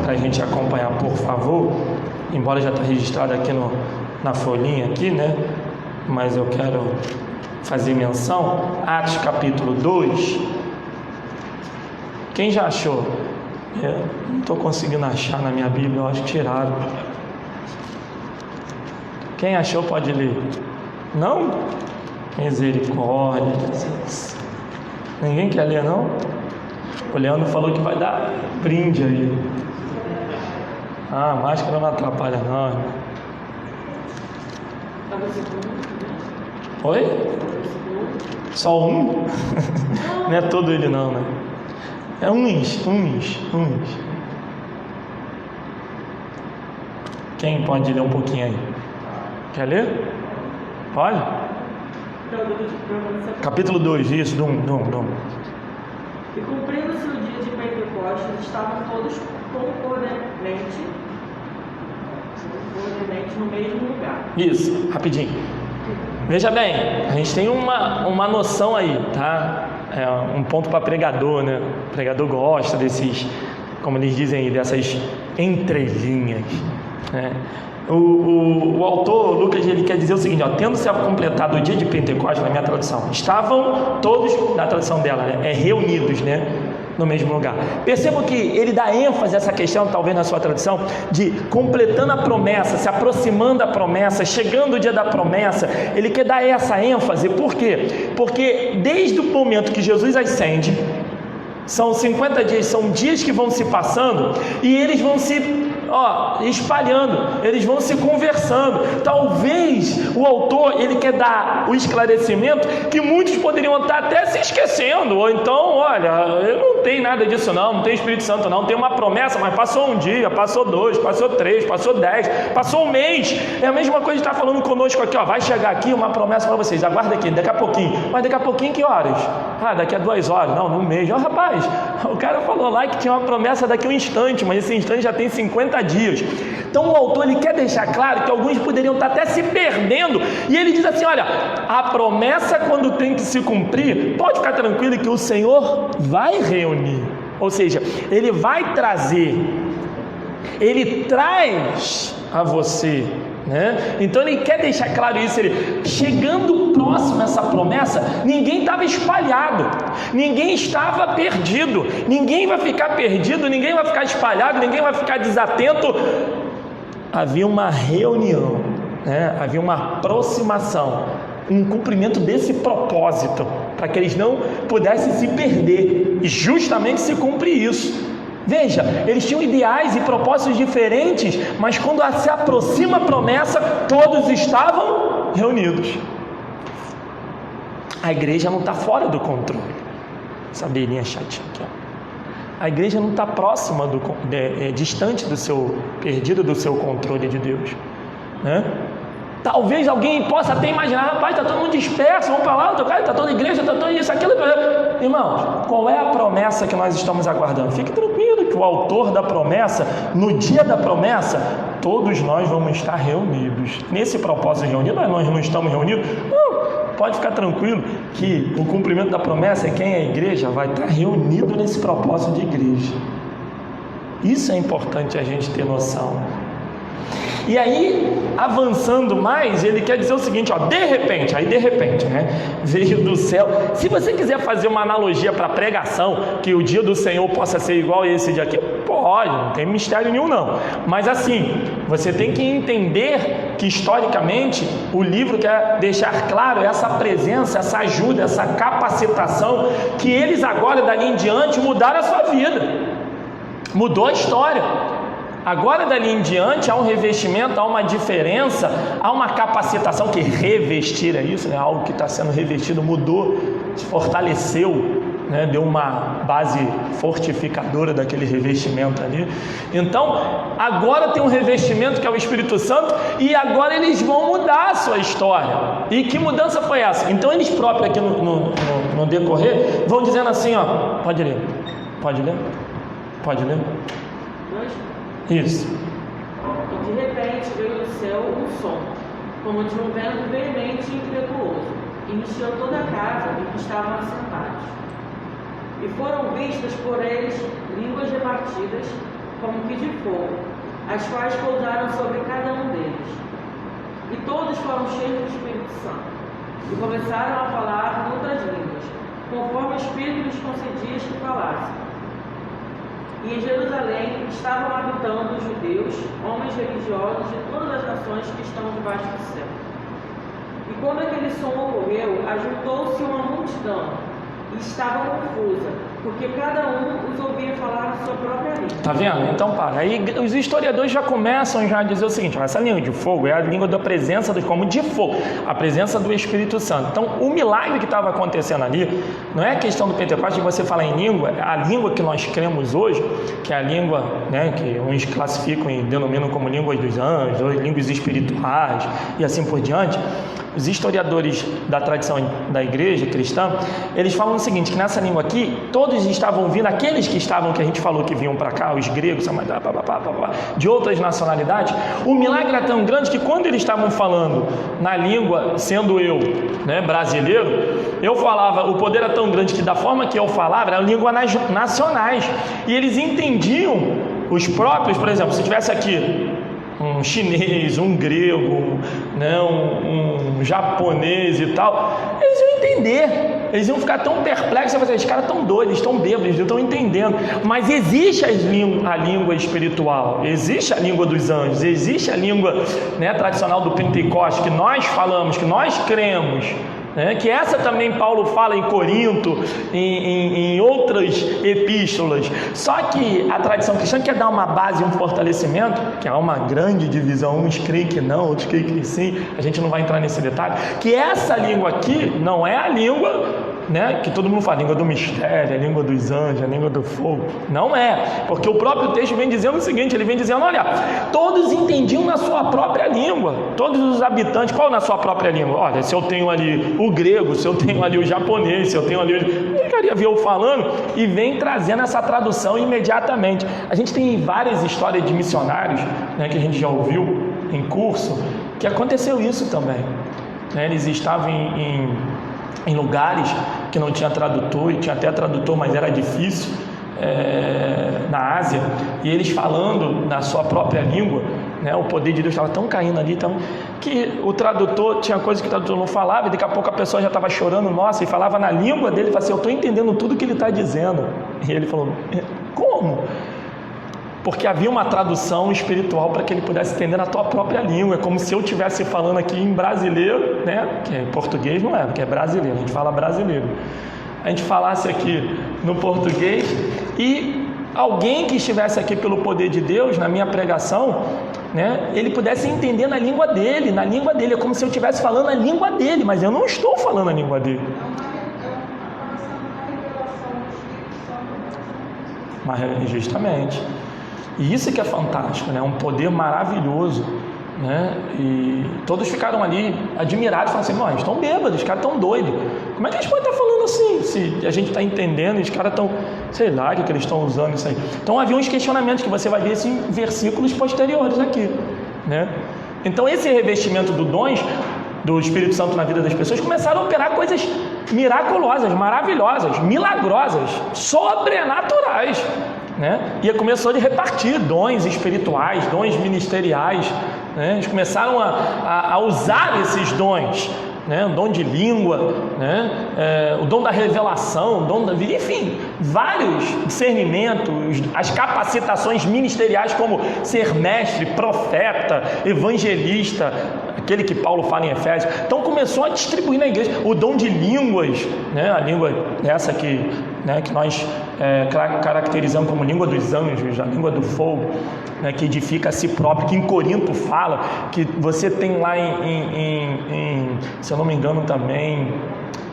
para a gente acompanhar, por favor, embora já está registrado aqui na folhinha aqui, né, mas eu quero fazer menção. Atos capítulo 2. Quem já achou? Eu não estou conseguindo achar na minha Bíblia, eu acho que tiraram. Quem achou pode ler. Não? Misericórdia, Jesus. Ninguém quer ler, não? O Leandro falou que vai dar brinde aí. A máscara não atrapalha, não. Oi? Só um? Não é todo ele, não, né? É uns. Quem pode ler um pouquinho aí? Quer ler? Pode? Capítulo 2, isso, do 1. E cumprindo-se o dia de Pentecostes, estavam todos concordantemente provavelmente no mesmo lugar. Isso, rapidinho. Veja bem, a gente tem uma noção aí, tá? É um ponto para pregador, né? O pregador gosta desses, como eles dizem aí, dessas entrelinhas, né? O autor, Lucas, ele quer dizer o seguinte, ó, tendo se completado o dia de Pentecostes, na minha tradução, estavam todos, na tradução dela, né, reunidos, né, no mesmo lugar. Percebam que ele dá ênfase a essa questão, talvez na sua tradução, de completando a promessa, se aproximando da promessa, chegando o dia da promessa. Ele quer dar essa ênfase, por quê? Porque desde o momento que Jesus ascende, são 50 dias, são dias que vão se passando e eles vão se espalhando, eles vão se conversando. Talvez o autor, ele quer dar o esclarecimento que muitos poderiam estar até se esquecendo, ou então, olha, eu não tenho nada disso não tem Espírito Santo não, tem uma promessa, mas passou um dia, passou 2, passou 3, passou 10, passou um mês. É a mesma coisa que está falando conosco aqui, ó, vai chegar aqui uma promessa para vocês, aguarda aqui, daqui a pouquinho. Mas daqui a pouquinho que horas? Daqui a 2 horas, não, num mês. Rapaz, o cara falou lá que tinha uma promessa daqui a um instante, mas esse instante já tem 50 dias. Então o autor, ele quer deixar claro que alguns poderiam estar até se perdendo, e ele diz assim, olha, a promessa quando tem que se cumprir, pode ficar tranquilo que o Senhor vai reunir, ou seja, ele vai trazer, ele traz a você, né? Então ele quer deixar claro isso. Ele, chegando próximo a essa promessa, ninguém estava espalhado, ninguém estava perdido, ninguém vai ficar perdido, ninguém vai ficar espalhado, ninguém vai ficar desatento. Havia uma reunião, né? Havia uma aproximação, um cumprimento desse propósito, para que eles não pudessem se perder, e justamente se cumpre isso. Veja, eles tinham ideais e propósitos diferentes, mas quando se aproxima a promessa, todos estavam reunidos. A igreja não está fora do controle. Essa abelhinha chatinha aqui, ó. A igreja não está próxima, distante do seu, perdida do seu controle de Deus, né? Talvez alguém possa até imaginar, rapaz, está todo mundo disperso, vamos para lá, está toda a igreja, está todo isso, aquilo. Irmãos, qual é a promessa que nós estamos aguardando? Fique tranquilo que o autor da promessa, no dia da promessa, todos nós vamos estar reunidos. Nesse propósito reunido, nós não estamos reunidos? Não, pode ficar tranquilo que o cumprimento da promessa é quem é a igreja vai estar reunido nesse propósito de igreja. Isso é importante a gente ter noção. E aí, avançando mais, ele quer dizer o seguinte, ó, de repente, né, veio do céu. Se você quiser fazer uma analogia para a pregação, que o dia do Senhor possa ser igual a esse dia aqui, pode, não tem mistério nenhum não. Mas assim, você tem que entender que historicamente o livro quer deixar claro essa presença, essa ajuda, essa capacitação, que eles agora, dali em diante, mudaram a sua vida, mudou a história. Agora dali em diante há um revestimento, há uma diferença, há uma capacitação, que revestir é isso, né? Algo que está sendo revestido mudou, se fortaleceu, né? Deu uma base fortificadora daquele revestimento ali. Então agora tem um revestimento que é o Espírito Santo, e agora eles vão mudar a sua história. E que mudança foi essa? Então eles próprios aqui no decorrer vão dizendo assim, ó, pode ler. Isso. E de repente veio do céu um som, como de um vento veemente e impetuoso, e encheu toda a casa em que estavam assentados. E foram vistas por eles línguas repartidas, como que de fogo, as quais pousaram sobre cada um deles. E todos foram cheios do Espírito Santo, e começaram a falar em outras línguas, conforme o Espírito lhes concedia que falassem. E em Jerusalém estavam habitando os judeus, homens religiosos de todas as nações que estão debaixo do céu. E quando aquele som ocorreu, ajuntou-se uma multidão, e estava confusa, porque cada um os ouvia falar a sua própria língua. Tá vendo? Então para. Aí os historiadores já começam a dizer o seguinte, ó, essa língua de fogo é a língua da presença como de fogo, a presença do Espírito Santo. Então o milagre que estava acontecendo ali, não é a questão do Pentecostes de você falar em língua, a língua que nós cremos hoje, que é a língua, né, que uns classificam e denominam como línguas dos anjos, ou línguas espirituais, e assim por diante. os historiadores da tradição da igreja cristã, eles falam o seguinte, que nessa língua aqui, todos estavam vindo, aqueles que estavam, que a gente falou que vinham para cá, os gregos, de outras nacionalidades, o milagre é tão grande que quando eles estavam falando na língua, sendo eu, né, brasileiro, eu falava, o poder é tão grande que da forma que eu falava, eram línguas nacionais, e eles entendiam os próprios, por exemplo, se tivesse aqui um chinês, um grego, né, um japonês e tal, eles iam entender, eles iam ficar tão perplexos, esses caras estão doidos, estão bêbados, eles não estão entendendo. Mas existe a língua espiritual, existe a língua dos anjos, existe a língua, né, tradicional do Pentecoste, que nós falamos, que nós cremos, que essa também Paulo fala em Corinto, em outras epístolas. Só que a tradição cristã quer dar uma base, um fortalecimento, que há uma grande divisão, uns creem que não, outros creem que sim, a gente não vai entrar nesse detalhe, que essa língua aqui não é a língua, né, que todo mundo fala, a língua do mistério, a língua dos anjos, a língua do fogo. Não é, porque o próprio texto vem dizendo o seguinte, ele vem dizendo, olha, todos entendiam na sua própria língua, todos os habitantes, qual na sua própria língua? Olha, se eu tenho ali o grego, se eu tenho ali o japonês, se eu tenho ali eu queria ver eu falando, e vem trazendo essa tradução imediatamente. A gente tem várias histórias de missionários, né, que a gente já ouviu em curso, que aconteceu isso também, né? Eles estavam em lugares que não tinha tradutor, e tinha até tradutor, mas era difícil, na Ásia, e eles falando na sua própria língua, né, o poder de Deus estava tão caindo ali, que o tradutor, tinha coisa que o tradutor não falava, e daqui a pouco a pessoa já estava chorando, nossa, e falava na língua dele, falava assim, eu estou entendendo tudo que ele está dizendo. E ele falou, como? Porque havia uma tradução espiritual para que ele pudesse entender na tua própria língua. É como se eu estivesse falando aqui em brasileiro, né? Que em português não é, porque é brasileiro, a gente fala brasileiro. A gente falasse aqui no português e alguém que estivesse aqui pelo poder de Deus, na minha pregação, né? Ele pudesse entender na língua dele, É como se eu estivesse falando a língua dele, mas eu não estou falando a língua dele. Mas justamente. E isso que é fantástico, né? Um poder maravilhoso, né? E todos ficaram ali admirados, falando assim, eles estão bêbados, os caras estão doidos. Como é que eles podem estar falando assim? Se a gente está entendendo, os caras estão, sei lá, o que eles estão usando isso aí. Então havia uns questionamentos que você vai ver em versículos posteriores aqui, né? Então esse revestimento do dons do Espírito Santo na vida das pessoas começaram a operar coisas miraculosas, maravilhosas, milagrosas, sobrenaturais, né? E começou a repartir dons espirituais, dons ministeriais, né? Eles começaram a usar esses dons, né? O dom de língua, né? O dom da revelação, o dom da vida, enfim, vários discernimentos, as capacitações ministeriais como ser mestre, profeta, evangelista, aquele que Paulo fala em Efésios. Então começou a distribuir na igreja o dom de línguas, né? A língua essa que nós caracterizamos como língua dos anjos, a língua do fogo, né? Que edifica a si próprio, que em Corinto fala, que você tem lá se eu não me engano também,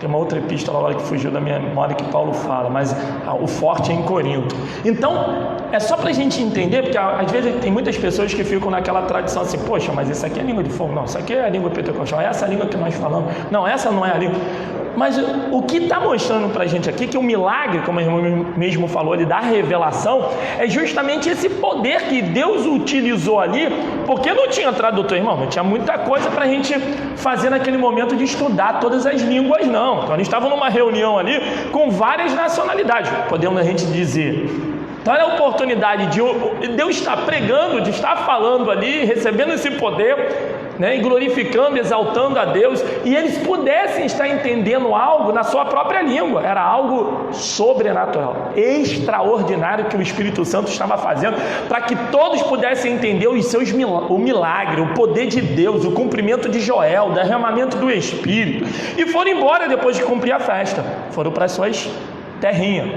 tem uma outra epístola agora que fugiu da minha memória que Paulo fala, mas o forte é em Corinto. Então, é só para a gente entender, porque às vezes tem muitas pessoas que ficam naquela tradição assim, poxa, mas isso aqui é língua de fogo, não, isso aqui é a língua pentecostal, é essa língua que nós falamos, não, essa não é a língua. Mas o que está mostrando para a gente aqui, que o milagre, como a irmã mesmo falou ali, da revelação, é justamente esse poder que Deus utilizou ali, porque não tinha tradutor, irmão, não tinha muita coisa para a gente fazer naquele momento de estudar todas as línguas, não. Então, eles estavam numa reunião ali com várias nacionalidades, podemos a gente dizer. Então, era a oportunidade de Deus estar pregando, de estar falando ali, recebendo esse poder, né, e glorificando, exaltando a Deus, e eles pudessem estar entendendo algo na sua própria língua. Era algo sobrenatural, extraordinário que o Espírito Santo estava fazendo para que todos pudessem entender o milagre, o poder de Deus, o cumprimento de Joel, o derramamento do Espírito, e foram embora depois de cumprir a festa, foram para as suas terrinhas.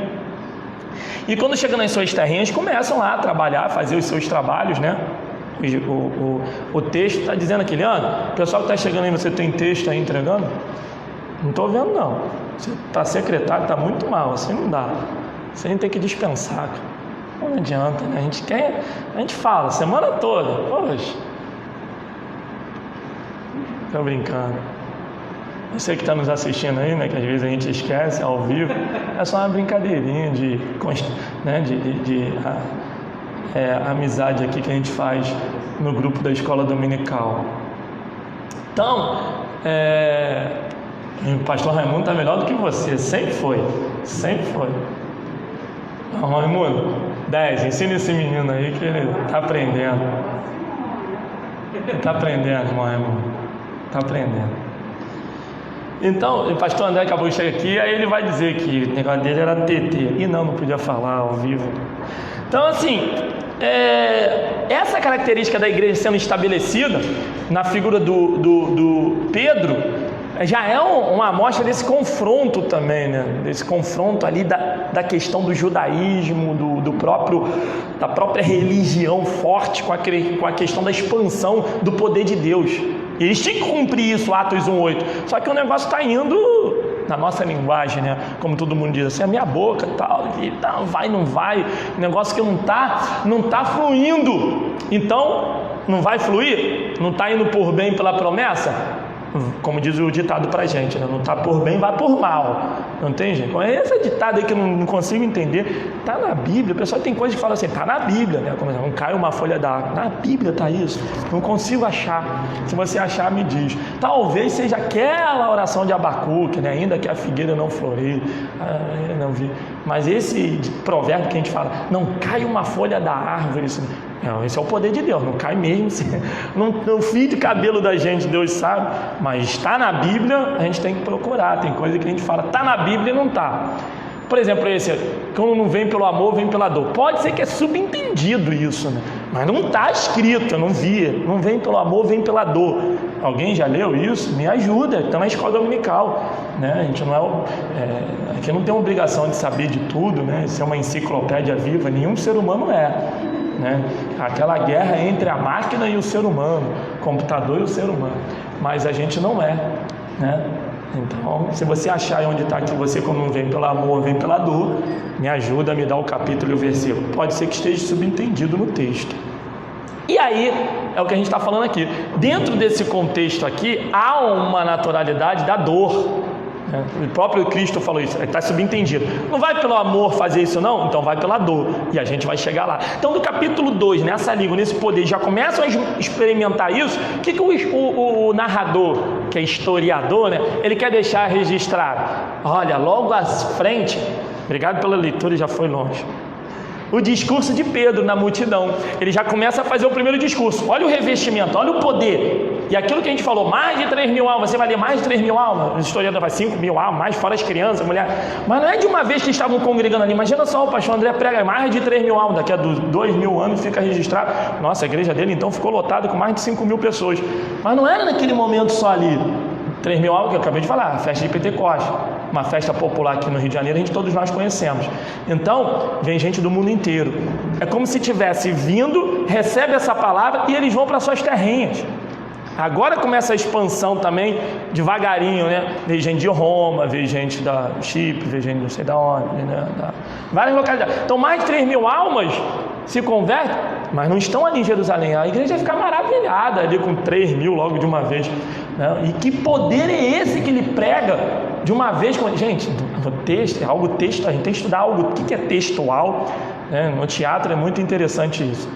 E quando chegam nas suas terrinhas, começam lá a trabalhar, fazer os seus trabalhos, né? O texto está dizendo aqui, Leandro, o pessoal que está chegando aí, você tem texto aí entregando? Não estou vendo, não. Você está secretário, está muito mal, assim não dá. Você tem que dispensar. Não adianta, né? A gente fala a semana toda. Poxa. Estou brincando. Você que está nos assistindo aí, né, que às vezes a gente esquece ao vivo, é só uma brincadeirinha de amizade aqui que a gente faz no grupo da escola dominical. Então, o pastor Raimundo está melhor do que você, sempre foi. Não, Raimundo, 10, ensina esse menino aí que ele está aprendendo. Ele está aprendendo, irmão Raimundo, está aprendendo. Então, o pastor André acabou de chegar aqui, aí ele vai dizer que o negócio dele era TT. E não podia falar ao vivo. Então, assim, essa característica da igreja sendo estabelecida na figura do Pedro já é uma amostra desse confronto também, né? Desse confronto ali da questão do judaísmo, da própria religião forte com a questão da expansão do poder de Deus. E eles tinham que cumprir isso, Atos 1:8. Só que o negócio está indo na nossa linguagem, né? Como todo mundo diz assim, a minha boca e tal, vai, não vai, negócio que não tá fluindo. Então, não vai fluir? Não está indo por bem pela promessa? Como diz o ditado pra gente, né? Não está por bem, vai por mal. Não tem, gente? Esse ditado aí que eu não consigo entender. Está na Bíblia. O pessoal tem coisa que fala assim, está na Bíblia, né? Como não cai uma folha d'água. Na Bíblia está isso. Não consigo achar. Se você achar, me diz. Talvez seja aquela oração de Abacuque, né? Ainda que a figueira não floreie. Não vi. Mas esse provérbio que a gente fala, não cai uma folha da árvore. Não, esse é o poder de Deus, não cai mesmo. Não fio de cabelo da gente, Deus sabe. Mas está na Bíblia, a gente tem que procurar. Tem coisa que a gente fala, está na Bíblia e não está. Por exemplo, esse, quando não vem pelo amor, vem pela dor. Pode ser que é subentendido isso, né? Mas não está escrito, eu não vi. Não vem pelo amor, vem pela dor. Alguém já leu isso? Me ajuda, está na escola dominical. Né? A gente não aqui não tem obrigação de saber de tudo, né? Isso é uma enciclopédia viva, nenhum ser humano né? Aquela guerra entre a máquina e o ser humano, o computador e o ser humano. Mas a gente não né? Então, se você achar onde está que você, como não vem pelo amor, vem pela dor, me ajuda a me dar o capítulo e o versículo. Pode ser que esteja subentendido no texto. E aí, é o que a gente está falando aqui. Dentro desse contexto aqui, há uma naturalidade da dor. O próprio Cristo falou isso, está subentendido. Não vai pelo amor fazer isso não? Então vai pela dor. E a gente vai chegar lá. Então, do capítulo 2, nessa língua, nesse poder, já começam a experimentar isso. O que o narrador, que é historiador, né? Ele quer deixar registrado? Olha, logo à frente, obrigado pela leitura, já foi longe. O discurso de Pedro na multidão. Ele já começa a fazer o primeiro discurso. Olha o revestimento, olha o poder. E aquilo que a gente falou, mais de 3 mil almas, você vai ler mais de 3 mil almas. Os historiadores vai 5 mil almas, mais fora as crianças, mulher. Mas não é de uma vez que estavam congregando ali. Imagina só, o pastor André prega mais de 3 mil almas. Daqui a 2 mil anos fica registrado. Nossa, a igreja dele então ficou lotada com mais de 5 mil pessoas. Mas não era naquele momento só ali. 3 mil almas, que eu acabei de falar, a festa de Pentecostes, uma festa popular aqui no Rio de Janeiro, todos nós conhecemos. Então, vem gente do mundo inteiro. É como se tivesse vindo, recebe essa palavra e eles vão para suas terrinhas. Agora começa a expansão também, devagarinho, né? Vem gente de Roma, vem gente da Chipre, vem gente não sei da onde, né? Várias localidades. Então, mais de 3 mil almas se convertem, mas não estão ali em Jerusalém. A igreja fica maravilhada ali com 3 mil logo de uma vez. Né? E que poder é esse que ele prega de uma vez? Gente, no texto, é algo texto, a gente tem que estudar algo. O que é textual? Né? No teatro é muito interessante isso.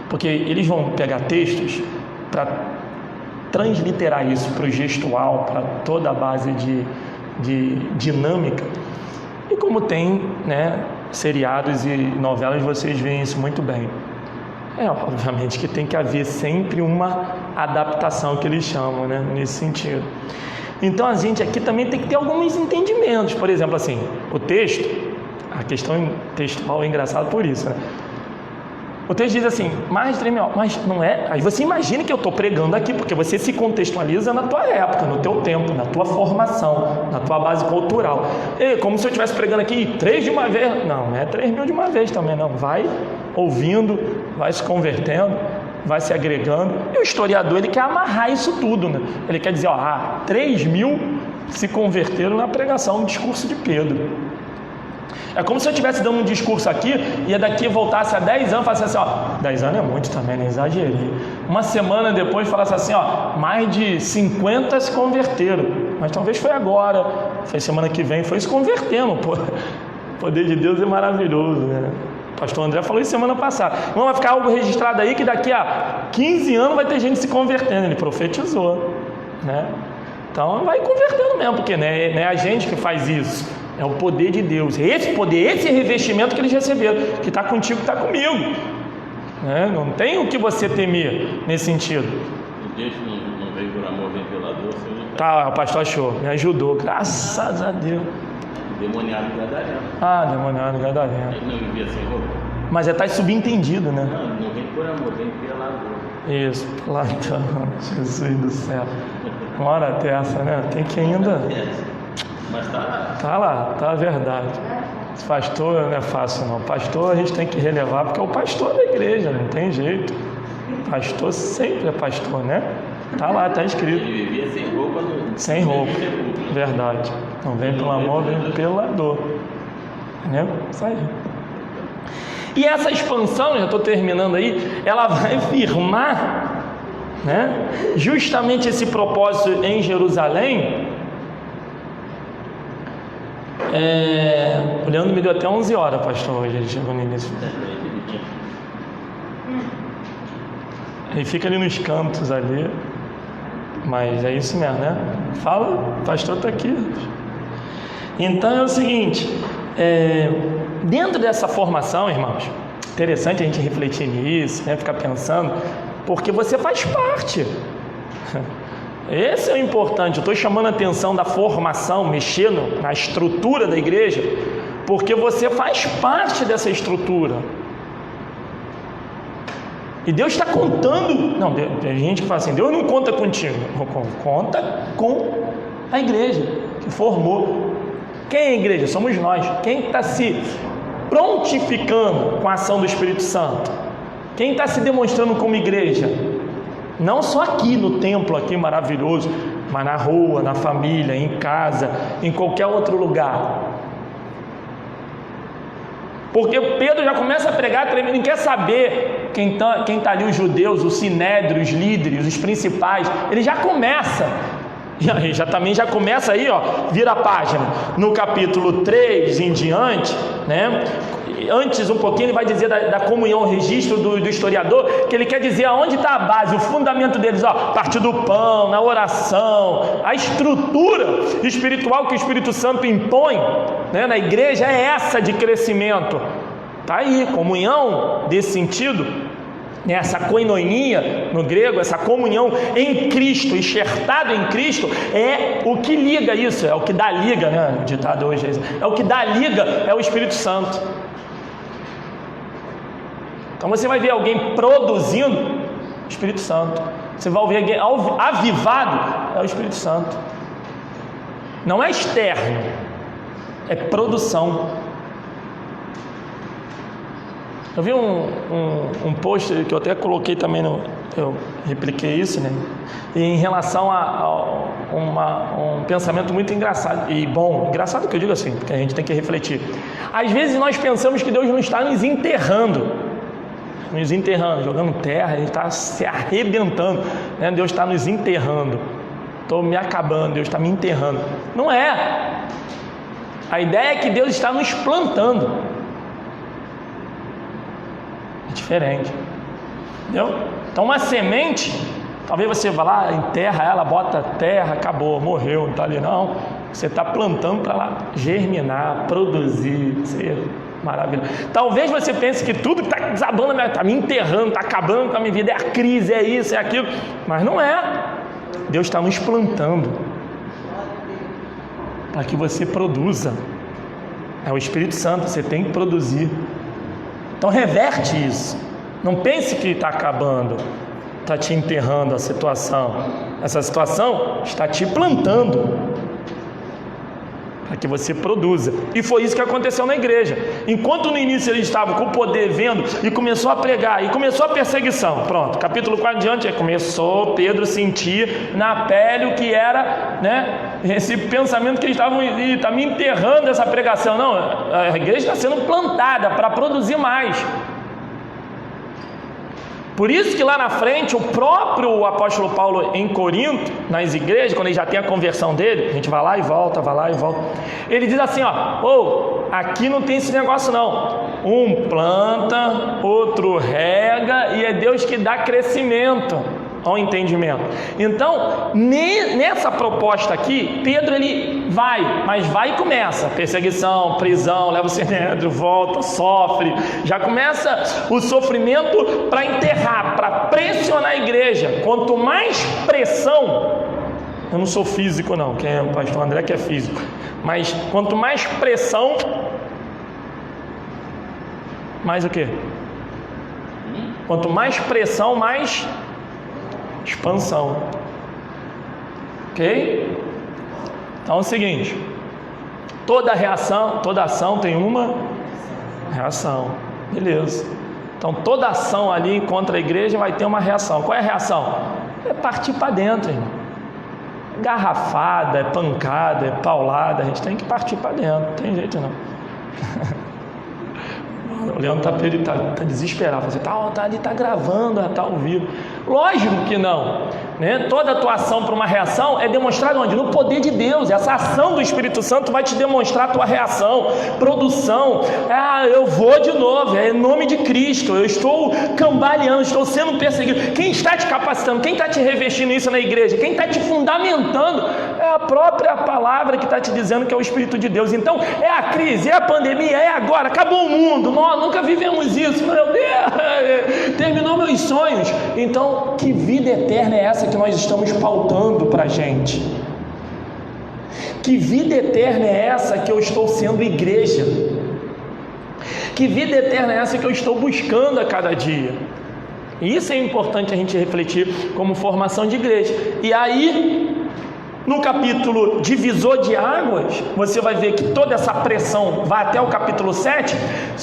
Porque eles vão pegar textos para transliterar isso para o gestual, para toda a base de dinâmica. E como tem, né, seriados e novelas, vocês veem isso muito bem. Obviamente que tem que haver sempre uma adaptação, que eles chamam, né, nesse sentido. Então a gente aqui também tem que ter alguns entendimentos. Por exemplo, assim, o texto, a questão textual é engraçada por isso, né? O texto diz assim, mais de 3 mil, mas não é. Aí você imagina que eu estou pregando aqui, porque você se contextualiza na tua época, no teu tempo, na tua formação, na tua base cultural. E como se eu estivesse pregando aqui 3 de uma vez. Não é 3 mil de uma vez também, não. Vai ouvindo, vai se convertendo, vai se agregando. E o historiador, ele quer amarrar isso tudo, né? Ele quer dizer, 3 mil se converteram na pregação, no discurso de Pedro. É como se eu estivesse dando um discurso aqui e daqui voltasse a 10 anos e falasse assim, ó, 10 anos é muito também, né? Exagerei. Uma semana depois falasse assim, ó, mais de 50 se converteram. Mas talvez foi agora, foi semana que vem, foi se convertendo, pô. O poder de Deus é maravilhoso, né? O pastor André falou isso semana passada. Não vai ficar algo registrado aí que daqui a 15 anos vai ter gente se convertendo. Ele profetizou, né? Então vai convertendo mesmo, porque não é a gente que faz isso. É o poder de Deus. Esse poder, esse revestimento que eles receberam, que está contigo, está comigo. Né? Não tem o que você temer nesse sentido. Deus não veio por amor, vem pela dor. Tá, o pastor achou, me ajudou, graças a Deus. Demoniado gadareno. Ah, demoniado gadareno. Ele não vivia sem roupa. Mas está subentendido, né? Não vem por amor, vem pela dor. Isso, Platão, Jesus do céu. Uma hora dessa, né? Tem que ainda. Mas tá lá. Tá lá, tá a verdade. Pastor não é fácil não. Pastor a gente tem que relevar porque é o pastor da igreja, não tem jeito. Pastor sempre é pastor, né? Tá lá, tá escrito. Ele vivia sem roupa. Sem roupa, verdade. Não vem pelo amor, vem pela dor. Né? Isso aí. E essa expansão, já estou terminando aí, ela vai firmar, né, justamente esse propósito em Jerusalém. O Leandro me deu até 11 horas, pastor, hoje ele chegou no início. Ele fica ali nos cantos ali, mas é isso mesmo, né? Fala, o pastor está aqui. Então é o seguinte, dentro dessa formação, irmãos, interessante a gente refletir nisso, né? Ficar pensando, porque você faz parte. Esse é o importante. Eu estou chamando a atenção da formação, mexendo na estrutura da igreja, porque você faz parte dessa estrutura. E Deus está contando. Não, tem gente que fala assim, Deus não conta contigo. Conta com a igreja que formou. Quem é a igreja? Somos nós. Quem está se prontificando com a ação do Espírito Santo? Quem está se demonstrando como igreja? Não só aqui no templo, aqui maravilhoso, mas na rua, na família, em casa, em qualquer outro lugar. Porque Pedro já começa a pregar tremendo, não quer saber quem tá ali, os judeus, os sinédrios, os líderes, os principais. Ele já começa, também já começa aí, ó, vira a página, no capítulo 3 em diante, né? Antes um pouquinho ele vai dizer da comunhão, o registro do historiador, que ele quer dizer aonde está a base, o fundamento deles, ó, partir do pão, na oração, a estrutura espiritual que o Espírito Santo impõe, né, na igreja é essa de crescimento. Tá aí, comunhão desse sentido, né, essa koinonia no grego, essa comunhão em Cristo, enxertado em Cristo, é o que liga isso, é o que dá liga, né, o ditado hoje é o que dá liga, é o Espírito Santo. Então você vai ver alguém produzindo, Espírito Santo. Você vai ouvir alguém avivado, é o Espírito Santo. Não é externo, é produção. Eu vi um post que eu até coloquei também, eu repliquei isso, né? Em relação a um pensamento muito engraçado e bom. Engraçado que eu digo assim, porque a gente tem que refletir. Às vezes nós pensamos que Deus não está nos enterrando, jogando terra, Ele está se arrebentando, né? Deus está nos enterrando, estou me acabando, Deus está me enterrando. Não é. A ideia é que Deus está nos plantando. É diferente, entendeu? Então uma semente, talvez você vá lá, enterra ela, bota terra, acabou, morreu, não está ali não. Você está plantando para ela germinar, produzir, ser maravilhoso. Talvez você pense que tudo que está desabando, está me enterrando, está acabando com a minha vida, é a crise, é isso, é aquilo, mas não é. Deus está nos plantando para que você produza. É o Espírito Santo, você tem que produzir. Então reverte isso. Não pense que está acabando, está te enterrando a situação. Essa situação está te plantando para que você produza. E foi isso que aconteceu na igreja. Enquanto no início ele estava com o poder vendo e começou a pregar, e começou a perseguição, pronto, capítulo 4 adiante, começou Pedro sentir na pele o que era, né, esse pensamento que eles estavam, está me enterrando essa pregação. Não, a igreja está sendo plantada para produzir mais. Por isso que lá na frente, o próprio apóstolo Paulo em Corinto, nas igrejas, quando ele já tem a conversão dele, a gente vai lá e volta, ele diz assim, aqui não tem esse negócio não, um planta, outro rega, e é Deus que dá crescimento ao entendimento. Então, nessa proposta aqui, Pedro ele vai e começa perseguição, prisão, leva o sinédrio, volta, sofre, já começa o sofrimento para enterrar, para pressionar a igreja. Quanto mais pressão, eu não sou físico não, quem é o pastor André que é físico, mas quanto mais pressão, mais o quê? Quanto mais pressão, mais expansão. Ok? Então é o seguinte, toda ação tem uma reação. Beleza. Então toda ação ali contra a igreja vai ter uma reação. Qual é a reação? É partir para dentro, irmão. Garrafada, é pancada, é paulada, a gente tem que partir para dentro, não tem jeito não. O Leandro tá desesperado, você tá gravando, tá ao vivo. Lógico que não, né? Toda atuação para uma reação é demonstrada onde? No poder de Deus. Essa ação do Espírito Santo vai te demonstrar a tua reação, produção. Eu vou de novo, é em nome de Cristo, eu estou cambaleando, estou sendo perseguido. Quem está te capacitando, quem está te revestindo isso na igreja, quem está te fundamentando, é a própria palavra que está te dizendo que é o Espírito de Deus. Então, é a crise, é a pandemia, é agora, acabou o mundo, nós nunca vivemos isso, meu Deus, terminou meus sonhos. Então, que vida eterna é essa que nós estamos pautando para a gente? Que vida eterna é essa que eu estou sendo igreja? Que vida eterna é essa que eu estou buscando a cada dia? E isso é importante a gente refletir como formação de igreja. E aí, no capítulo divisor de águas, você vai ver que toda essa pressão vai até o capítulo 7.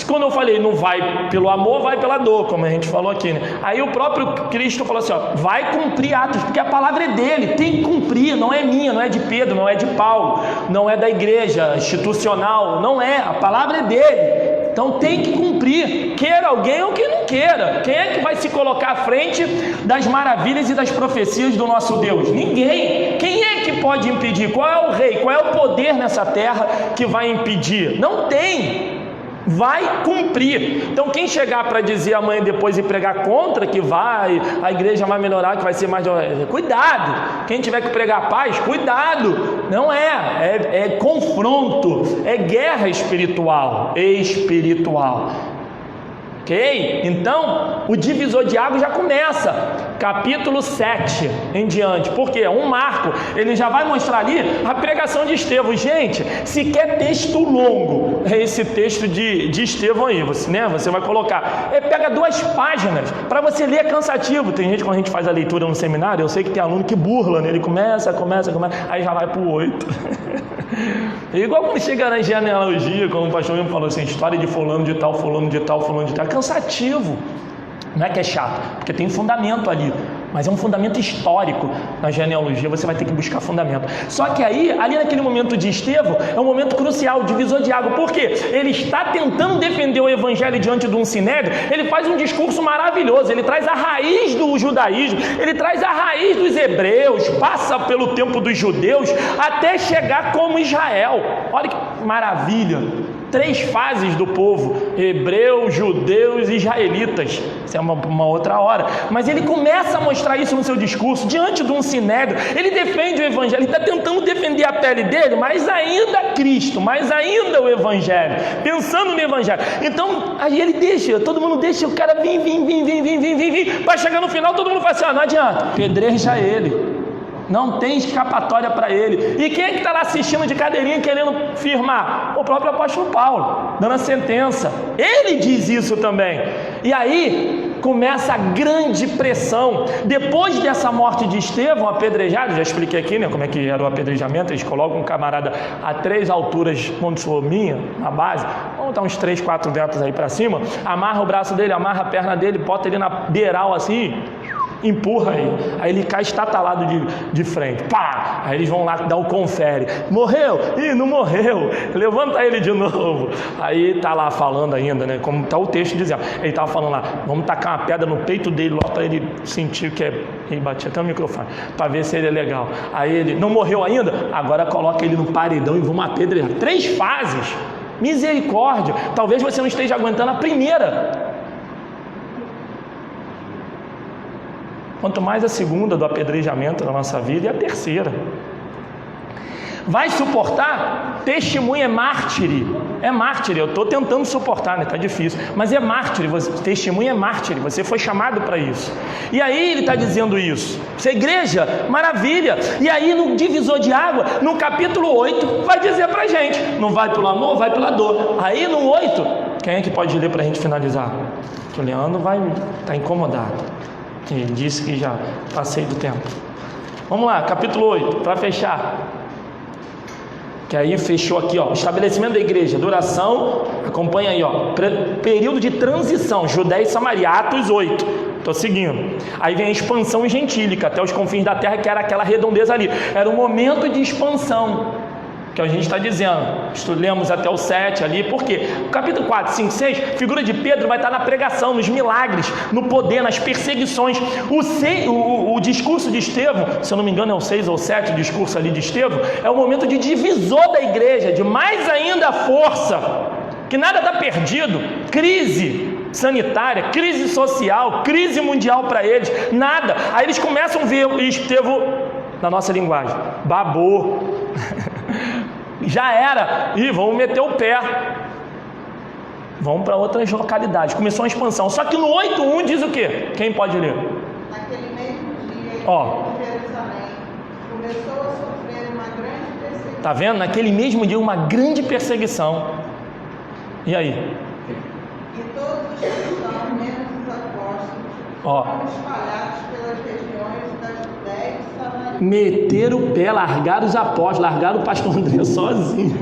Quando eu falei não vai pelo amor, vai pela dor, como a gente falou aqui, né? Aí o próprio Cristo falou assim, vai cumprir Atos, porque a palavra é dele, tem que cumprir, não é minha, não é de Pedro, não é de Paulo, não é da igreja institucional, não é, a palavra é dele. Então tem que cumprir, queira alguém ou quem não queira. Quem é que vai se colocar à frente das maravilhas e das profecias do nosso Deus? Ninguém. Quem é que pode impedir? Qual é o rei? Qual é o poder nessa terra que vai impedir? Não tem. Vai cumprir. Então quem chegar para dizer amanhã depois e pregar contra que a igreja vai melhorar, que vai ser mais... Cuidado. Quem tiver que pregar paz, cuidado. Não é confronto, é guerra espiritual. Ok? Então, o divisor de águas já começa, capítulo 7 em diante. Por quê? Um marco, ele já vai mostrar ali a pregação de Estevão. Gente, se quer texto longo, é esse texto de Estevão aí, você vai colocar, pega 2 páginas, para você ler é cansativo. Tem gente, quando a gente faz a leitura no seminário, eu sei que tem aluno que burla, né? Ele começa, aí já vai para o 8. É igual quando chega na genealogia, como o pastor me falou assim, história de fulano de tal, é cansativo. Não é que é chato, porque tem fundamento ali, mas é um fundamento histórico. Na genealogia você vai ter que buscar fundamento. Só que ali naquele momento de Estevão, é um momento crucial, divisor de água. Por quê? Ele está tentando defender o evangelho diante de um sinédrio. Ele faz um discurso maravilhoso, ele traz a raiz do judaísmo, ele traz a raiz dos hebreus, passa pelo tempo dos judeus, até chegar como Israel. Olha que maravilha! 3 fases do povo: hebreus, judeus e israelitas. Isso é uma outra hora. Mas ele começa a mostrar isso no seu discurso, diante de um sinédrio. Ele defende o evangelho, ele está tentando defender a pele dele, mas ainda Cristo, mas ainda o evangelho, pensando no evangelho. Então, aí ele deixa, todo mundo deixa o cara vir, para chegar no final, todo mundo fala assim, não adianta, pedreja ele. Não tem escapatória para ele. E quem é que está lá assistindo de cadeirinha querendo firmar? O próprio apóstolo Paulo, dando a sentença. Ele diz isso também. E aí, começa a grande pressão. Depois dessa morte de Estevão, apedrejado, já expliquei aqui, né, como é que era o apedrejamento. Eles colocam um camarada a 3 alturas, onde sou minha, na base, vamos botar uns 3, 4 metros aí para cima, amarra o braço dele, amarra a perna dele, bota ele na beiral assim, empurra ele, aí ele cai estatalado de frente, pá, aí eles vão lá dar o confere, morreu? Ih, não morreu, levanta ele de novo, aí tá lá falando ainda, né, como tá o texto dizendo, ele tava falando lá, vamos tacar uma pedra no peito dele, lá para ele sentir que é, ele batia até o microfone, para ver se ele é legal, aí ele, não morreu ainda? Agora coloca ele no paredão e vamos apedrejar, 3 fases, misericórdia, talvez você não esteja aguentando a primeira, quanto mais a segunda do apedrejamento na nossa vida e a terceira. Vai suportar? Testemunho é mártire. É mártire, eu estou tentando suportar, né? Está difícil. Mas é mártire, testemunho é mártire, você foi chamado para isso. E aí ele está dizendo isso. Essa igreja, maravilha. E aí no divisor de água, no capítulo 8, vai dizer para a gente, não vai pelo amor, vai pela dor. Aí no 8, quem é que pode ler para a gente finalizar? Que o Leandro vai estar incomodado. Que disse que já passei do tempo. Vamos lá, capítulo 8, para fechar. Que aí fechou aqui, ó, estabelecimento da igreja, duração, acompanha aí, ó, período de transição, Judéia e Samaria, Atos 8, estou seguindo. Aí vem a expansão gentílica, até os confins da terra, que era aquela redondeza ali, era um momento de expansão, que a gente está dizendo, lemos até o 7 ali, por quê? Capítulo 4, 5, 6, figura de Pedro vai estar na pregação, nos milagres, no poder, nas perseguições. O discurso de Estevão, se eu não me engano é o 6 ou 7, o discurso ali de Estevão, é o momento de divisor da igreja, de mais ainda força, que nada está perdido, crise sanitária, crise social, crise mundial para eles, nada. Aí eles começam a ver o Estevão, na nossa linguagem, babou, já era, e vamos meter o pé, vamos para outras localidades, começou a expansão, só que no 8.1 diz o quê? Quem pode ler? Naquele mesmo dia, Ó, em Jerusalém, começou a sofrer uma grande perseguição. Tá vendo? Naquele mesmo dia uma grande perseguição. E aí? E todos os cristãos, menos os apóstolos, foram espalhados pelas regiões da Judéia e Samaria. Meteram o pé, largaram os apóstolos, largaram o pastor André sozinho.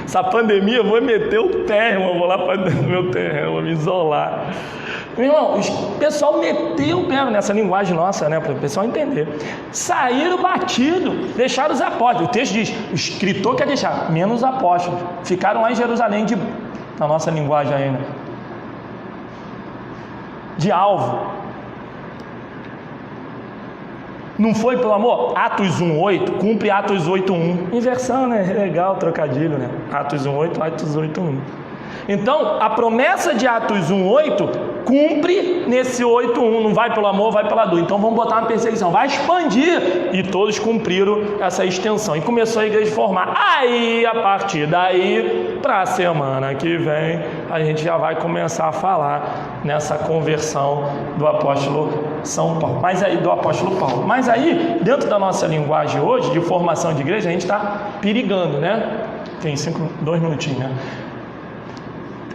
Essa pandemia eu vou meter o pé, irmão, vou lá para dentro do meu terreno, vou me isolar. Meu irmão, o pessoal meteu o pé nessa linguagem nossa, né, para o pessoal entender. Saíram batido, deixaram os apóstolos. O texto diz, o escritor quer deixar, menos os apóstolos. Ficaram lá em Jerusalém, na nossa linguagem ainda, de alvo. Não foi pelo amor? Atos 1.8, cumpre Atos 8.1. Inversão, né? Legal, trocadilho, né? Atos 1.8, Atos 8.1. Então, a promessa de Atos 1.8 cumpre nesse 8.1. Não vai pelo amor, vai pela dor. Então, vamos botar uma perseguição. Vai expandir. E todos cumpriram essa extensão. E começou a igreja a formar. Aí, a partir daí, para a semana que vem, a gente já vai começar a falar nessa conversão do apóstolo São Paulo. Mas aí, do apóstolo Paulo. Mas aí, dentro da nossa linguagem hoje, de formação de igreja, a gente está perigando, né? Tem 2 minutinhos, né?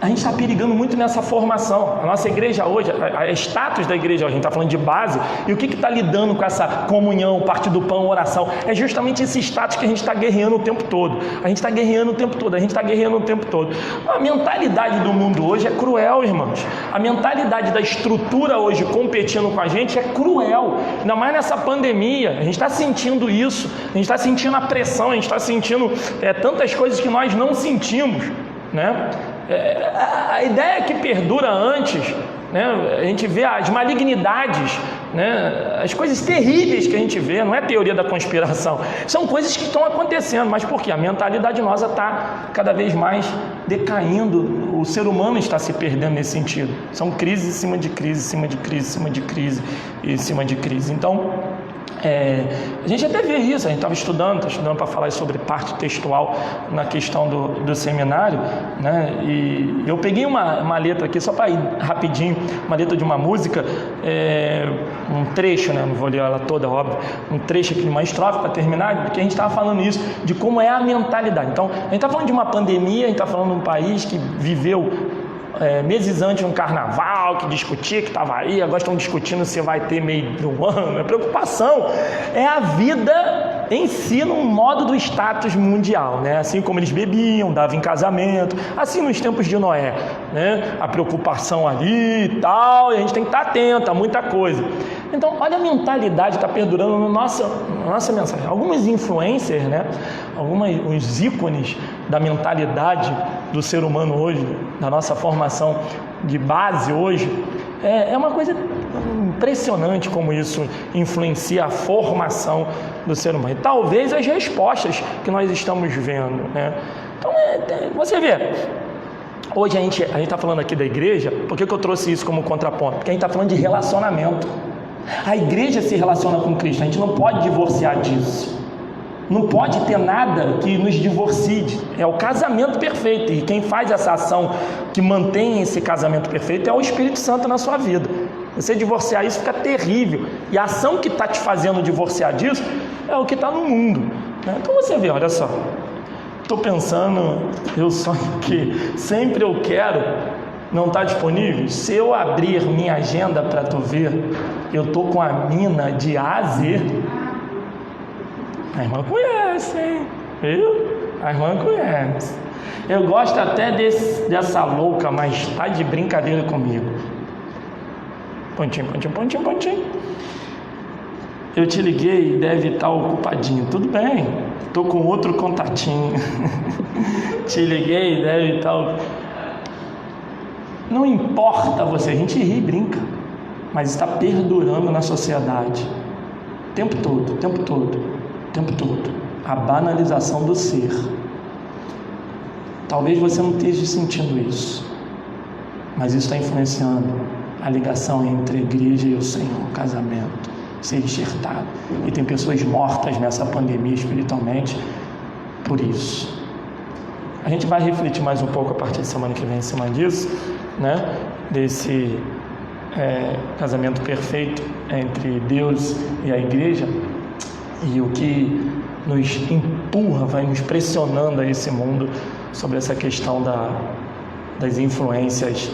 A gente está perigando muito nessa formação. A nossa igreja hoje, a status da igreja, a gente está falando de base, e o que está lidando com essa comunhão, parte do pão, oração? É justamente esse status que a gente está guerreando o tempo todo. A gente está guerreando o tempo todo, a gente está guerreando o tempo todo. A mentalidade do mundo hoje é cruel, irmãos. A mentalidade da estrutura hoje competindo com a gente é cruel. Ainda mais nessa pandemia, a gente está sentindo isso, a gente está sentindo a pressão, a gente está sentindo tantas coisas que nós não sentimos, né? A ideia que perdura antes, né? A gente vê as malignidades, né? As coisas terríveis que a gente vê, não é teoria da conspiração, são coisas que estão acontecendo, mas por quê? A mentalidade nossa está cada vez mais decaindo, o ser humano está se perdendo nesse sentido, são crises em cima de crise, em cima de crise, em cima de crise, em cima de crise. Então, a gente até vê isso, a gente estava estudando para falar sobre parte textual na questão do seminário, né? E eu peguei uma letra aqui, só para ir rapidinho, uma letra de uma música, um trecho, né? Não vou ler ela toda, óbvio, um trecho aqui de uma estrofe para terminar, porque a gente estava falando isso, de como é a mentalidade. Então, a gente está falando de uma pandemia, a gente está falando de um país que viveu meses antes um carnaval, que discutia, que estava aí, agora estão discutindo se vai ter meio do ano. A preocupação é a vida em si, num modo do status mundial, né? Assim como eles bebiam, davam em casamento, assim nos tempos de Noé, né? A preocupação ali e tal, e a gente tem que estar atento a muita coisa. Então, olha a mentalidade que está perdurando na nossa mensagem. Alguns influencers, né? Os ícones da mentalidade do ser humano hoje, da nossa formação de base hoje, é uma coisa impressionante como isso influencia a formação do ser humano. E talvez as respostas que nós estamos vendo, né? Então, você vê, hoje a gente está falando aqui da igreja. Por que eu trouxe isso como contraponto? Porque a gente está falando de relacionamento. A igreja se relaciona com Cristo, a gente não pode divorciar disso. Não pode ter nada que nos divorcie. É o casamento perfeito. E quem faz essa ação que mantém esse casamento perfeito é o Espírito Santo na sua vida. Você divorciar isso fica terrível. E a ação que está te fazendo divorciar disso é o que está no mundo, né? Então você vê, olha só. Estou pensando, eu sonho que sempre eu quero, não está disponível. Se eu abrir minha agenda para tu ver, eu estou com a mina de A a Z. A irmã conhece, hein? Viu? A irmã conhece. Eu gosto até dessa louca, mas está de brincadeira comigo. Pontinho, pontinho, pontinho, pontinho. Eu te liguei e deve estar ocupadinho. Tudo bem, estou com outro contatinho. Te liguei e deve estar... Não importa você, a gente ri e brinca, mas está perdurando na sociedade. O tempo todo, o tempo todo, o tempo todo. A banalização do ser. Talvez você não esteja sentindo isso, mas isso está influenciando a ligação entre a igreja e o Senhor, o casamento, ser enxertado. E tem pessoas mortas nessa pandemia espiritualmente por isso. A gente vai refletir mais um pouco a partir de semana que vem em cima disso, né? Desse casamento perfeito entre Deus e a igreja, e o que nos empurra, vai nos pressionando a esse mundo sobre essa questão das influências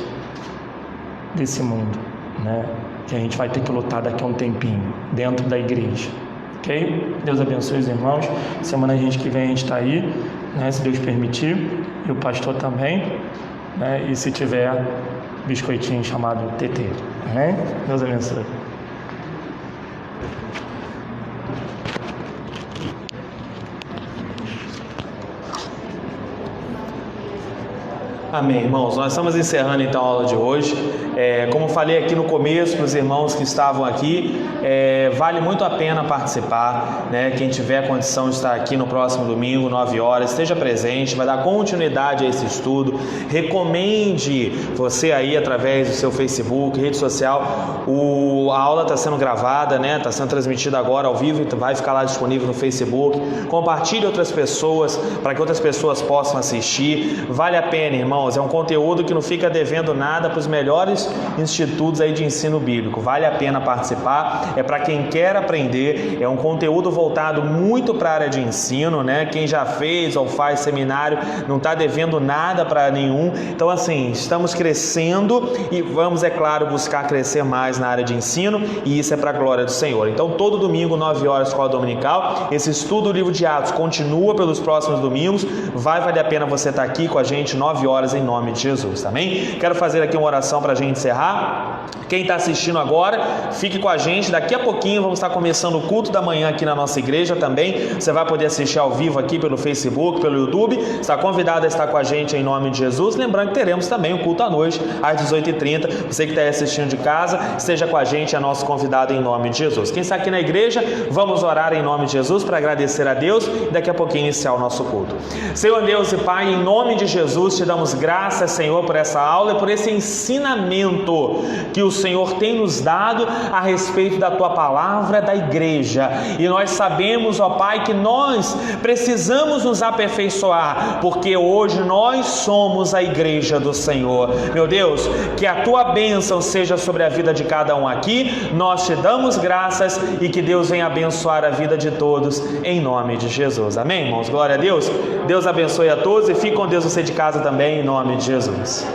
desse mundo, né? Que a gente vai ter que lutar daqui a um tempinho dentro da igreja, ok? Deus abençoe os irmãos. Semana que vem a gente está aí, né? Se Deus permitir, e o pastor também, né? E se tiver biscoitinho chamado TT, né? Deus abençoe. Amém, irmãos. Nós estamos encerrando então a aula de hoje. Como falei aqui no começo para os irmãos que estavam aqui, vale muito a pena participar, né? Quem tiver condição de estar aqui no próximo domingo, 9 horas, esteja presente, vai dar continuidade a esse estudo. Recomende você aí através do seu Facebook, rede social. A aula está sendo gravada, né? Está sendo transmitida agora ao vivo e vai ficar lá disponível no Facebook. Compartilhe outras pessoas para que outras pessoas possam assistir. Vale a pena, irmão. É um conteúdo que não fica devendo nada para os melhores institutos aí de ensino bíblico. Vale a pena participar, é para quem quer aprender, é um conteúdo voltado muito para a área de ensino, né? Quem já fez ou faz seminário não está devendo nada para nenhum. Então, assim, estamos crescendo e vamos, é claro, buscar crescer mais na área de ensino, e isso é para a glória do Senhor. Então, todo domingo, 9 horas, escola dominical, esse estudo do livro de Atos continua pelos próximos domingos. Vai valer a pena você estar aqui com a gente 9 horas em nome de Jesus, amém? Quero fazer aqui uma oração para a gente encerrar. Quem está assistindo agora, fique com a gente. Daqui a pouquinho vamos estar começando o culto da manhã aqui na nossa igreja também. Você vai poder assistir ao vivo aqui pelo Facebook, pelo YouTube. Está convidado a estar com a gente em nome de Jesus. Lembrando que teremos também o culto à noite às 18h30. Você que está aí assistindo de casa, esteja com a gente, é nosso convidado em nome de Jesus. Quem está aqui na igreja, vamos orar em nome de Jesus para agradecer a Deus e daqui a pouquinho iniciar o nosso culto. Senhor Deus e Pai, em nome de Jesus, te damos graças, Senhor, por essa aula e por esse ensinamento que o Senhor tem nos dado a respeito da Tua palavra, da igreja. E nós sabemos, ó Pai, que nós precisamos nos aperfeiçoar, porque hoje nós somos a igreja do Senhor. Meu Deus, que a Tua bênção seja sobre a vida de cada um aqui. Nós te damos graças e que Deus venha abençoar a vida de todos, em nome de Jesus. Amém, irmãos? Glória a Deus. Deus abençoe a todos e fique com Deus você de casa também, em nome de Jesus.